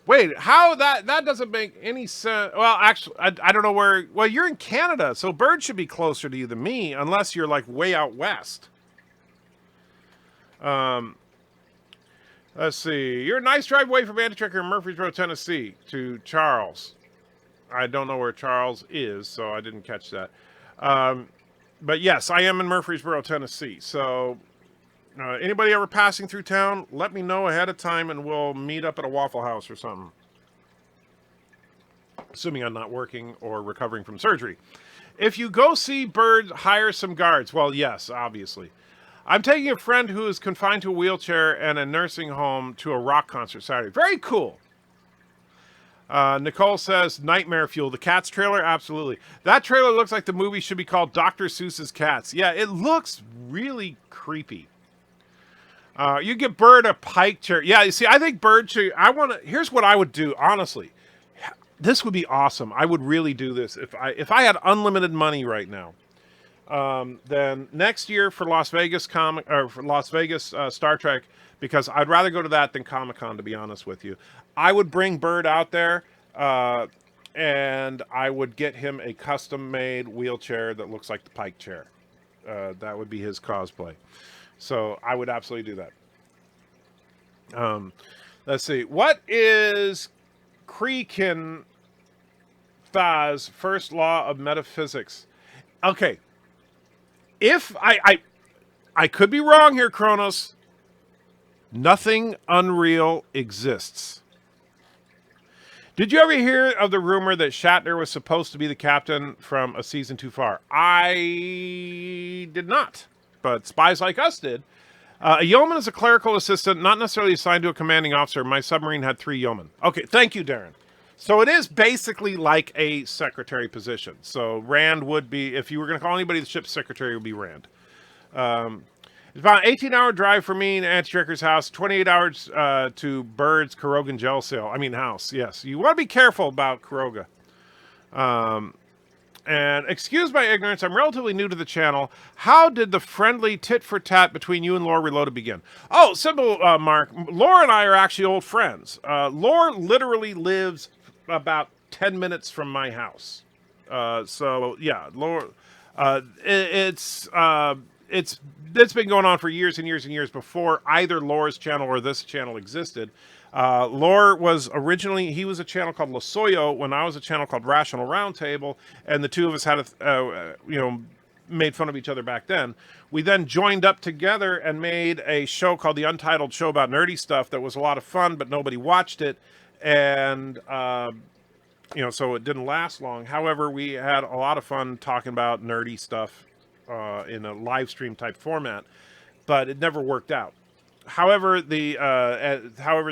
Wait, how that doesn't make any sense. Well, actually, I don't know where. Well, you're in Canada, so Bird should be closer to you than me, unless you're like way out west. Let's see. You're a nice drive away from Anti-Checker in Murfreesboro, Tennessee, to Charles. I don't know where Charles is, so I didn't catch that. But yes, I am in Murfreesboro, Tennessee. So anybody ever passing through town, let me know ahead of time and we'll meet up at a Waffle House or something. Assuming I'm not working or recovering from surgery. If you go see Bird, hire some guards. Well, yes, obviously. I'm taking a friend who is confined to a wheelchair and a nursing home to a rock concert Saturday. Very cool. Nicole says, Nightmare Fuel. The Cats trailer? Absolutely. That trailer looks like the movie should be called Dr. Seuss's Cats. Yeah, it looks really creepy. You give Bird a pike chair. Yeah, you see, I think Bird should... Here's what I would do, honestly. This would be awesome. I would really do this if I had unlimited money right now. Then next year for Las Vegas Star Trek, because I'd rather go to that than Comic-Con, to be honest with you. I would bring Bird out there, and I would get him a custom-made wheelchair that looks like the Pike chair. That would be his cosplay. So I would absolutely do that. Let's see. What is Kreekin Thaw's first law of metaphysics? Okay. If I could be wrong here, Kronos. Nothing unreal exists. Did you ever hear of the rumor that Shatner was supposed to be the captain from A Season Too Far? I did not, but Spies Like Us did. A yeoman is a clerical assistant, not necessarily assigned to a commanding officer. My submarine had 3 yeomen. Okay, thank you, Darren. So it is basically like a secretary position. So Rand would be, if you were going to call anybody the ship's secretary, it would be Rand. It's about an 18-hour drive for me to Auntie Tricker's house, 28 hours to Bird's Kurogan gel sale. I mean, house, yes. You want to be careful about Kuroga. And excuse my ignorance, I'm relatively new to the channel. How did the friendly tit-for-tat between you and Lore Reloaded begin? Oh, simple, Mark. Lore and I are actually old friends. Lore literally lives about 10 minutes from my house. So, yeah, Lore... it's been going on for years and years and years before either Lore's channel or this channel existed. Lore was originally, he was a channel called Losoyo when I was a channel called Rational Roundtable, and the two of us had made fun of each other back then. We then joined up together and made a show called The Untitled Show about nerdy stuff that was a lot of fun, but nobody watched it, and so it didn't last long. However, we had a lot of fun talking about nerdy stuff in a live stream type format, but it never worked out. However,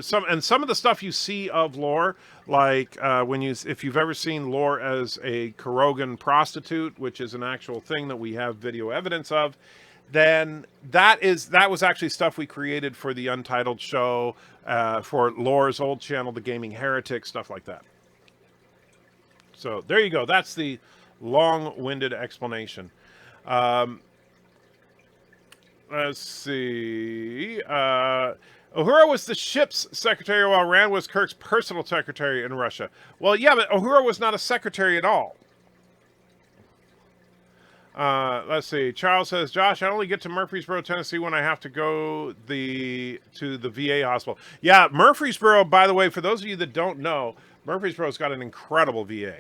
some of the stuff you see of Lore, like if you've ever seen Lore as a Kurogan prostitute, which is an actual thing that we have video evidence of, then that was actually stuff we created for the Untitled Show, for Lore's old channel, The Gaming Heretic, stuff like that. So there you go. That's the long-winded explanation. Let's see. Uhura was the ship's secretary while Rand was Kirk's personal secretary in Russia. Well, yeah, but Uhura was not a secretary at all. Let's see. Charles says, Josh, I only get to Murfreesboro, Tennessee when I have to go to the VA hospital. Yeah, Murfreesboro, by the way, for those of you that don't know, Murfreesboro's got an incredible VA.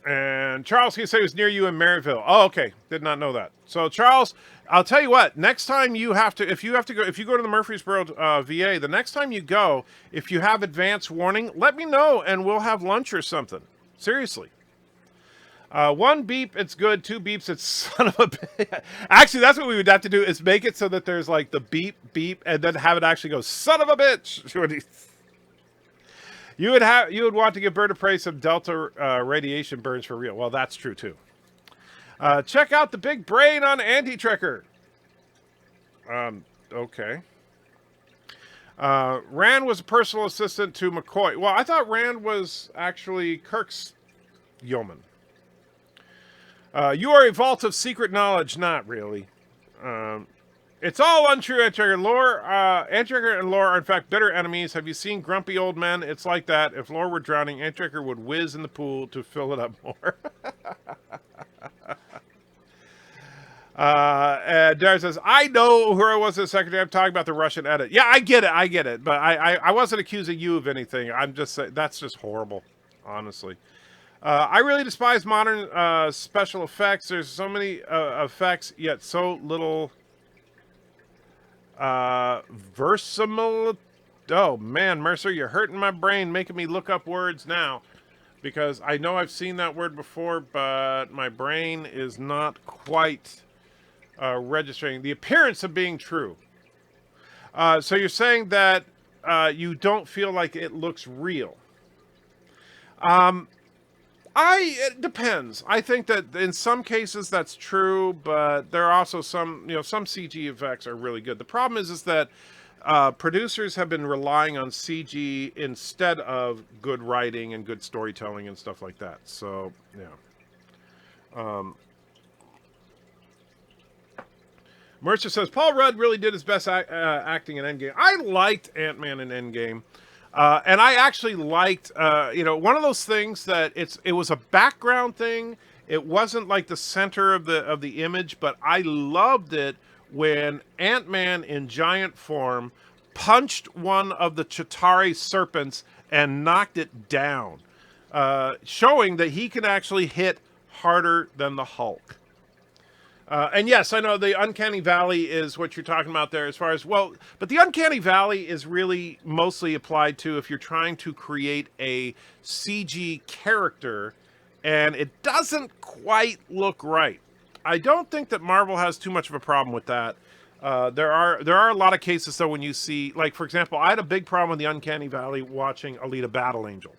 And Charles, he said he was near you in Maryville. Oh, okay. Did not know that. So, Charles, I'll tell you what. Next time if you go to the Murfreesboro VA, the next time you go, if you have advance warning, let me know and we'll have lunch or something. Seriously. 1 beep, it's good. 2 beeps, it's son of a bitch. Actually, that's what we would have to do is make it so that there's like the beep, beep, and then have it actually go, son of a bitch. You would want to give BIRDOPREY some Delta radiation burns for real. Well, that's true too. Check out the big brain on Anti-Trekker. Okay. Rand was a personal assistant to McCoy. Well, I thought Rand was actually Kirk's yeoman. You are a vault of secret knowledge. Not really. It's all untrue, Anti-Trekker. Lore, Anti-Trekker and Lore are in fact bitter enemies. Have you seen Grumpy Old Men? It's like that. If Lore were drowning, Anti-Trekker would whiz in the pool to fill it up more. And Darren says, I know Uhura was the secretary. I'm talking about the Russian edit. Yeah, I get it. But I wasn't accusing you of anything. I'm just saying, that's just horrible, honestly. I really despise modern special effects. There's so many effects, yet so little... versimil. Oh man, Mercer, you're hurting my brain, making me look up words now, because I know I've seen that word before, but my brain is not quite registering the appearance of being true. So you're saying that you don't feel like it looks real. It depends. I think that in some cases that's true, but there are also some CG effects are really good. The problem is that producers have been relying on CG instead of good writing and good storytelling and stuff like that. So, yeah. Mercer says, Paul Rudd really did his best acting in Endgame. I liked Ant-Man in Endgame. And I actually liked, one of those things that it was a background thing. It wasn't like the center of the image, but I loved it when Ant-Man in giant form punched one of the Chitauri serpents and knocked it down, showing that he can actually hit harder than the Hulk. And yes, I know the Uncanny Valley is what you're talking about there as far as, well, but the Uncanny Valley is really mostly applied to if you're trying to create a CG character and it doesn't quite look right. I don't think that Marvel has too much of a problem with that. There are a lot of cases though when you see, like for example, I had a big problem with the Uncanny Valley watching Alita Battle Angel.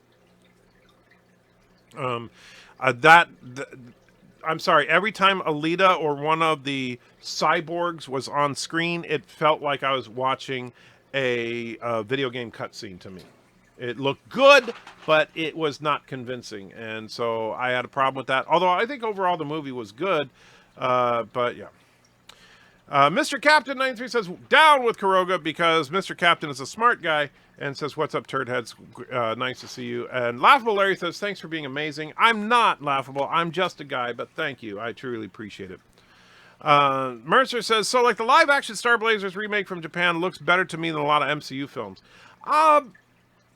I'm sorry, every time Alita or one of the cyborgs was on screen, it felt like I was watching a video game cutscene to me. It looked good, but it was not convincing, and so I had a problem with that. Although I think overall the movie was good, but yeah. Mr. Captain 93 says, down with Kuroga, because Mr. Captain is a smart guy, and says, what's up, turd heads? Nice to see you. And Laughable Larry says, thanks for being amazing. I'm not laughable. I'm just a guy, but thank you. I truly appreciate it. Mercer says, so like the live-action Star Blazers remake from Japan looks better to me than a lot of MCU films.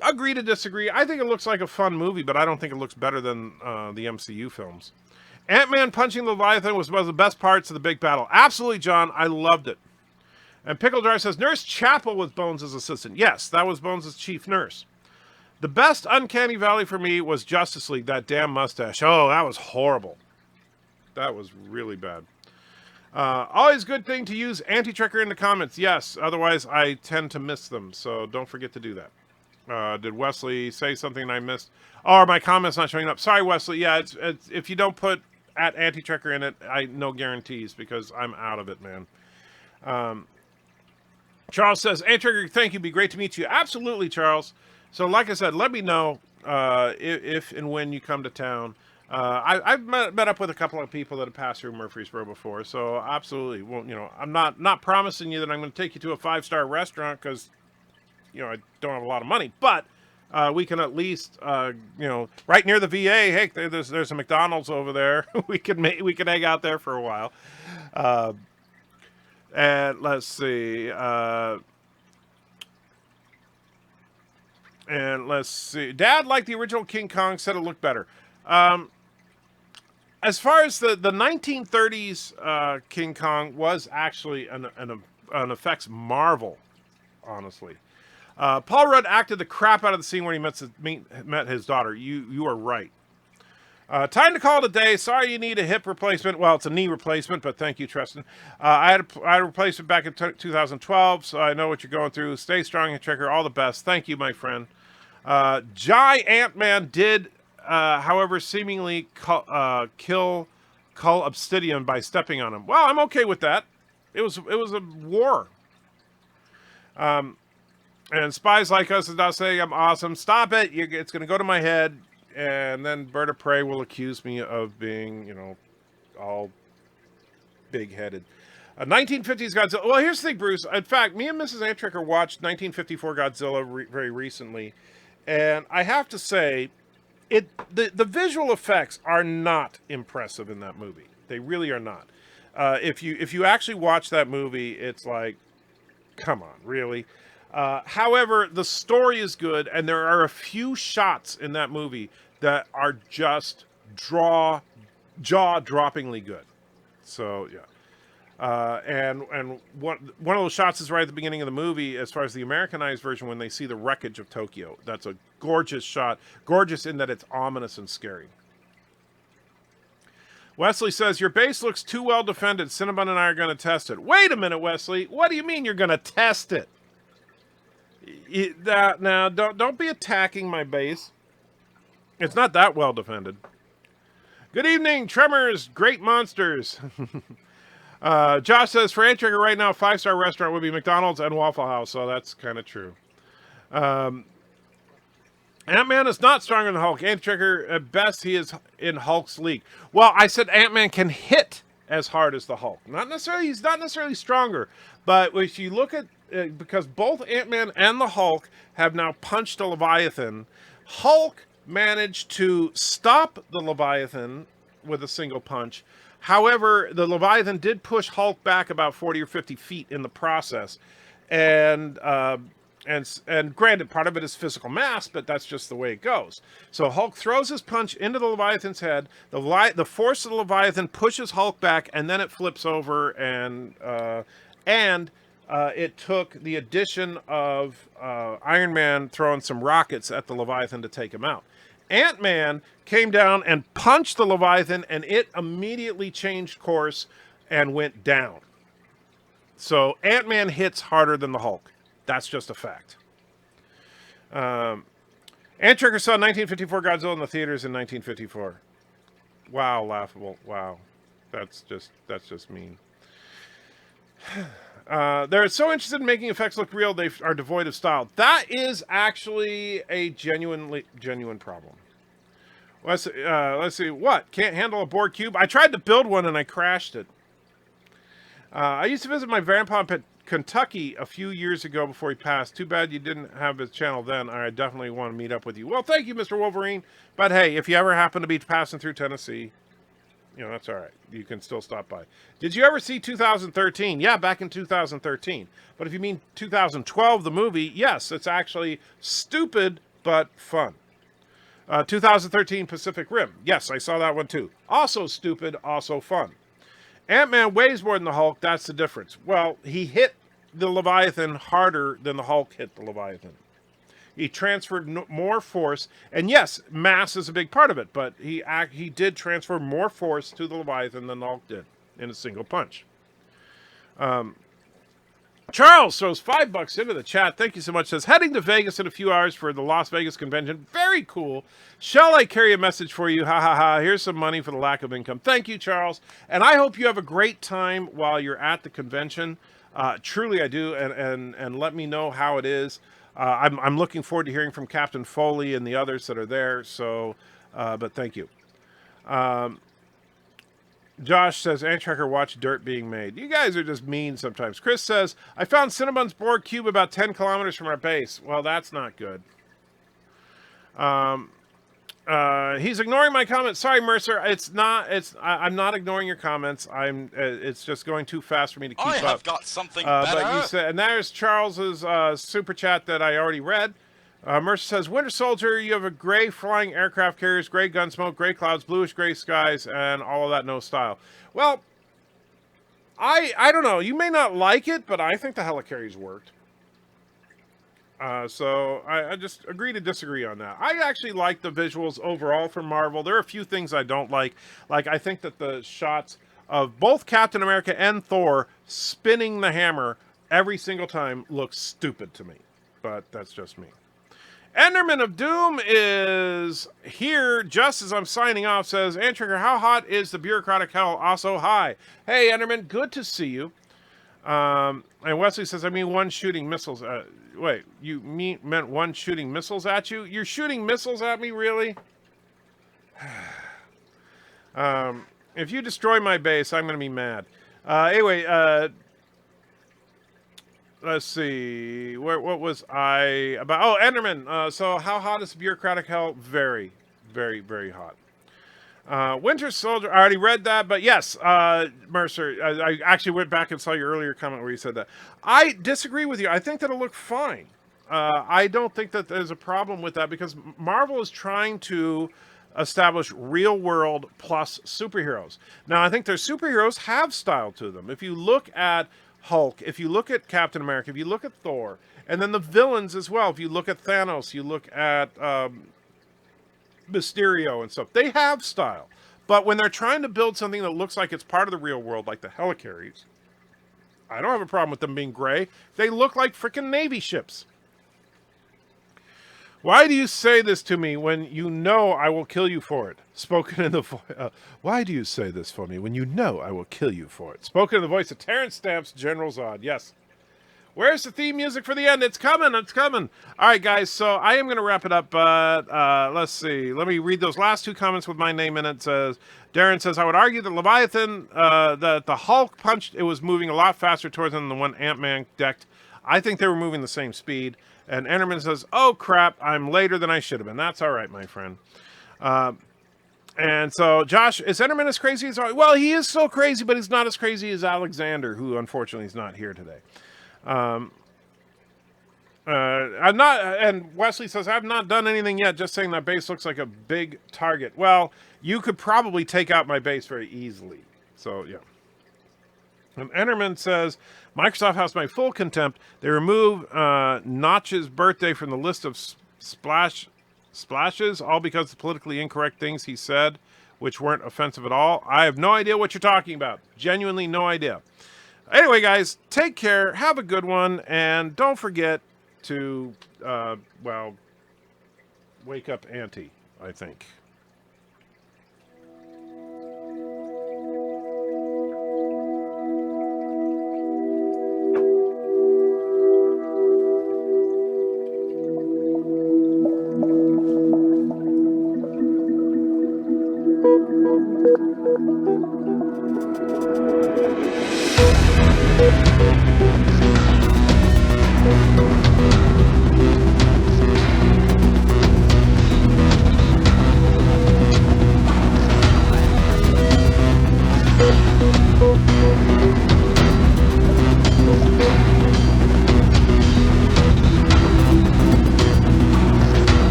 Agree to disagree. I think it looks like a fun movie, but I don't think it looks better than the MCU films. Ant-Man punching the Leviathan was one of the best parts of the big battle. Absolutely, John. I loved it. And Pickle Jar says, Nurse Chapel was Bones' assistant. Yes, that was Bones' chief nurse. The best Uncanny Valley for me was Justice League, that damn mustache. Oh, that was horrible. That was really bad. Always good thing to use anti-tracker in the comments. Yes, otherwise I tend to miss them, so don't forget to do that. Did Wesley say something I missed? Oh, my comment's not showing up. Sorry, Wesley. Yeah, it's if you don't put at anti-tracker in it, no guarantees, because I'm out of it, man. Charles says, anti-tracker, thank you. Be great to meet you. Absolutely, Charles. So, like I said, let me know if and when you come to town. I've met up with a couple of people that have passed through Murfreesboro before, so absolutely. Well, you know, I'm not promising you that I'm going to take you to a 5-star restaurant because, you know, I don't have a lot of money, but we can at least, you know, right near the VA. Hey, there's a McDonald's over there. we can hang out there for a while. And let's see. Dad liked the original King Kong. Said it looked better. As far as the 1930s King Kong was actually an effects marvel, honestly. Paul Rudd acted the crap out of the scene when he met his daughter. You are right. Time to call it a day. Sorry you need a hip replacement. Well, it's a knee replacement, but thank you, Tristan. I had a replacement back in 2012, so I know what you're going through. Stay strong and trigger. All the best. Thank you, my friend. Ant-Man did, however, seemingly kill Cull Obsidian by stepping on him. Well, I'm okay with that. It was a war. And Spies Like Us is not saying I'm awesome. Stop it. It's going to go to my head. And then BIRDOPREY will accuse me of being, you know, all big-headed. 1950s Godzilla. Well, here's the thing, Bruce. In fact, me and Mrs. Antricker watched 1954 Godzilla very recently. And I have to say, the visual effects are not impressive in that movie. They really are not. If you actually watch that movie, it's like, come on, really? However, the story is good, and there are a few shots in that movie that are just jaw-droppingly good. So, yeah. And one of those shots is right at the beginning of the movie, as far as the Americanized version, when they see the wreckage of Tokyo. That's a gorgeous shot. Gorgeous in that it's ominous and scary. Wesley says, your base looks too well defended. Cinnabon and I are going to test it. Wait a minute, Wesley. What do you mean you're going to test it? Now, don't be attacking my base. It's not that well defended. Good evening, Tremors, great monsters. Josh says, for Antrigger right now, 5-star restaurant would be McDonald's and Waffle House, so that's kind of true. Ant-Man is not stronger than Hulk. Antrigger, at best, he is in Hulk's league. Well, I said Ant-Man can hit as hard as the Hulk. He's not necessarily stronger, but if you look at, because both Ant-Man and the Hulk have now punched a Leviathan, Hulk managed to stop the Leviathan with a single punch. However, the Leviathan did push Hulk back about 40 or 50 feet in the process. And and granted, part of it is physical mass, but that's just the way it goes. So Hulk throws his punch into the Leviathan's head. The force of the Leviathan pushes Hulk back, and then it flips over, and it took the addition of Iron Man throwing some rockets at the Leviathan to take him out. Ant-Man came down and punched the Leviathan, and it immediately changed course and went down. So Ant-Man hits harder than the Hulk. That's just a fact. Ant Trigger saw 1954 Godzilla in the theaters in 1954. Wow, laughable. Wow. That's just mean. They're so interested in making effects look real, they are devoid of style. That is actually a genuine problem. Let's see. What? Can't handle a board cube? I tried to build one and I crashed it. I used to visit my grandpa in Kentucky a few years ago before he passed. Too bad you didn't have his channel then. I definitely want to meet up with you. Well, thank you, Mr. Wolverine. But hey, if you ever happen to be passing through Tennessee, you know, that's all right. You can still stop by. Did you ever see 2013? Yeah, back in 2013. But if you mean 2012, the movie, yes, it's actually stupid but fun. 2013 Pacific Rim. Yes, I saw that one too. Also stupid, also fun. Ant-Man weighs more than the Hulk. That's the difference. Well, he hit the Leviathan harder than the Hulk hit the Leviathan. He transferred more force, and yes, mass is a big part of it, but he did transfer more force to the Leviathan than the Hulk did in a single punch. Charles throws $5 into the chat. Thank you so much. Says, heading to Vegas in a few hours for the Las Vegas convention. Very cool. Shall I carry a message for you? Ha ha ha. Here's some money for the lack of income. Thank you, Charles. And I hope you have a great time while you're at the convention. Truly, I do. And let me know how it is. I'm looking forward to hearing from Captain Foley and the others that are there. So, but thank you. Josh says, Antrekker, watch dirt being made. You guys are just mean sometimes. Chris says, I found Cinnabon's board cube about 10 kilometers from our base. Well, that's not good. He's ignoring my comments. Sorry, Mercer. I'm not ignoring your comments. It's just going too fast for me to keep up. I have got something better. But you said, and there's Charles's super chat that I already read. Mercer says, Winter Soldier, you have a gray flying aircraft carriers, gray gun smoke, gray clouds, bluish gray skies, and all of that no style. Well, I don't know. You may not like it, but I think the helicarriers worked. So I just agree to disagree on that. I actually like the visuals overall from Marvel. There are a few things I don't like. Like, I think that the shots of both Captain America and Thor spinning the hammer every single time looks stupid to me. But that's just me. Enderman of Doom is here just as I'm signing off. Says, Antrekker, how hot is the bureaucratic hell? Also, hi. Hey, Enderman, good to see you. And Wesley says, I mean, one shooting missiles. Wait, you meant one shooting missiles at you? You're shooting missiles at me, really? If you destroy my base, I'm going to be mad. Anyway, let's see. What was I about? Oh, Enderman. So how hot is bureaucratic hell? Very, very, very hot. Winter Soldier, I already read that, but yes, Mercer, I actually went back and saw your earlier comment where you said that. I disagree with you. I think that'll look fine. I don't think that there's a problem with that because Marvel is trying to establish real world plus superheroes. Now, I think their superheroes have style to them. If you look at Hulk, if you look at Captain America, if you look at Thor, and then the villains as well, if you look at Thanos, you look at Mysterio and stuff, they have style. But when they're trying to build something that looks like it's part of the real world, like the helicarriers, I don't have a problem with them being gray. They look like freaking Navy ships. Why do you say this to me when you know I will kill you for it? Spoken in the voice. Why do you say this for me when you know I will kill you for it? Spoken in the voice of Terrence Stamp's General Zod. Yes. Where's the theme music for the end? It's coming. It's coming. All right, guys. So I am going to wrap it up. But let's see. Let me read those last two comments with my name in it. Darren says, I would argue that Leviathan, that the Hulk punched, it was moving a lot faster towards them than the one Ant-Man decked. I think they were moving the same speed. And Enderman says, oh, crap, I'm later than I should have been. That's all right, my friend. And so, Josh, is Enderman as crazy as... Well, he is so crazy, but he's not as crazy as Alexander, who unfortunately is not here today. I'm not, and Wesley says, I've not done anything yet, just saying that base looks like a big target. Well, you could probably take out my base very easily. So, yeah. And Enterman says, Microsoft has my full contempt. They remove Notch's birthday from the list of splashes, all because of the politically incorrect things he said, which weren't offensive at all. I have no idea what you're talking about. Genuinely no idea. Anyway, guys, take care. Have a good one. And don't forget to, well, wake up Auntie, I think. Thank you.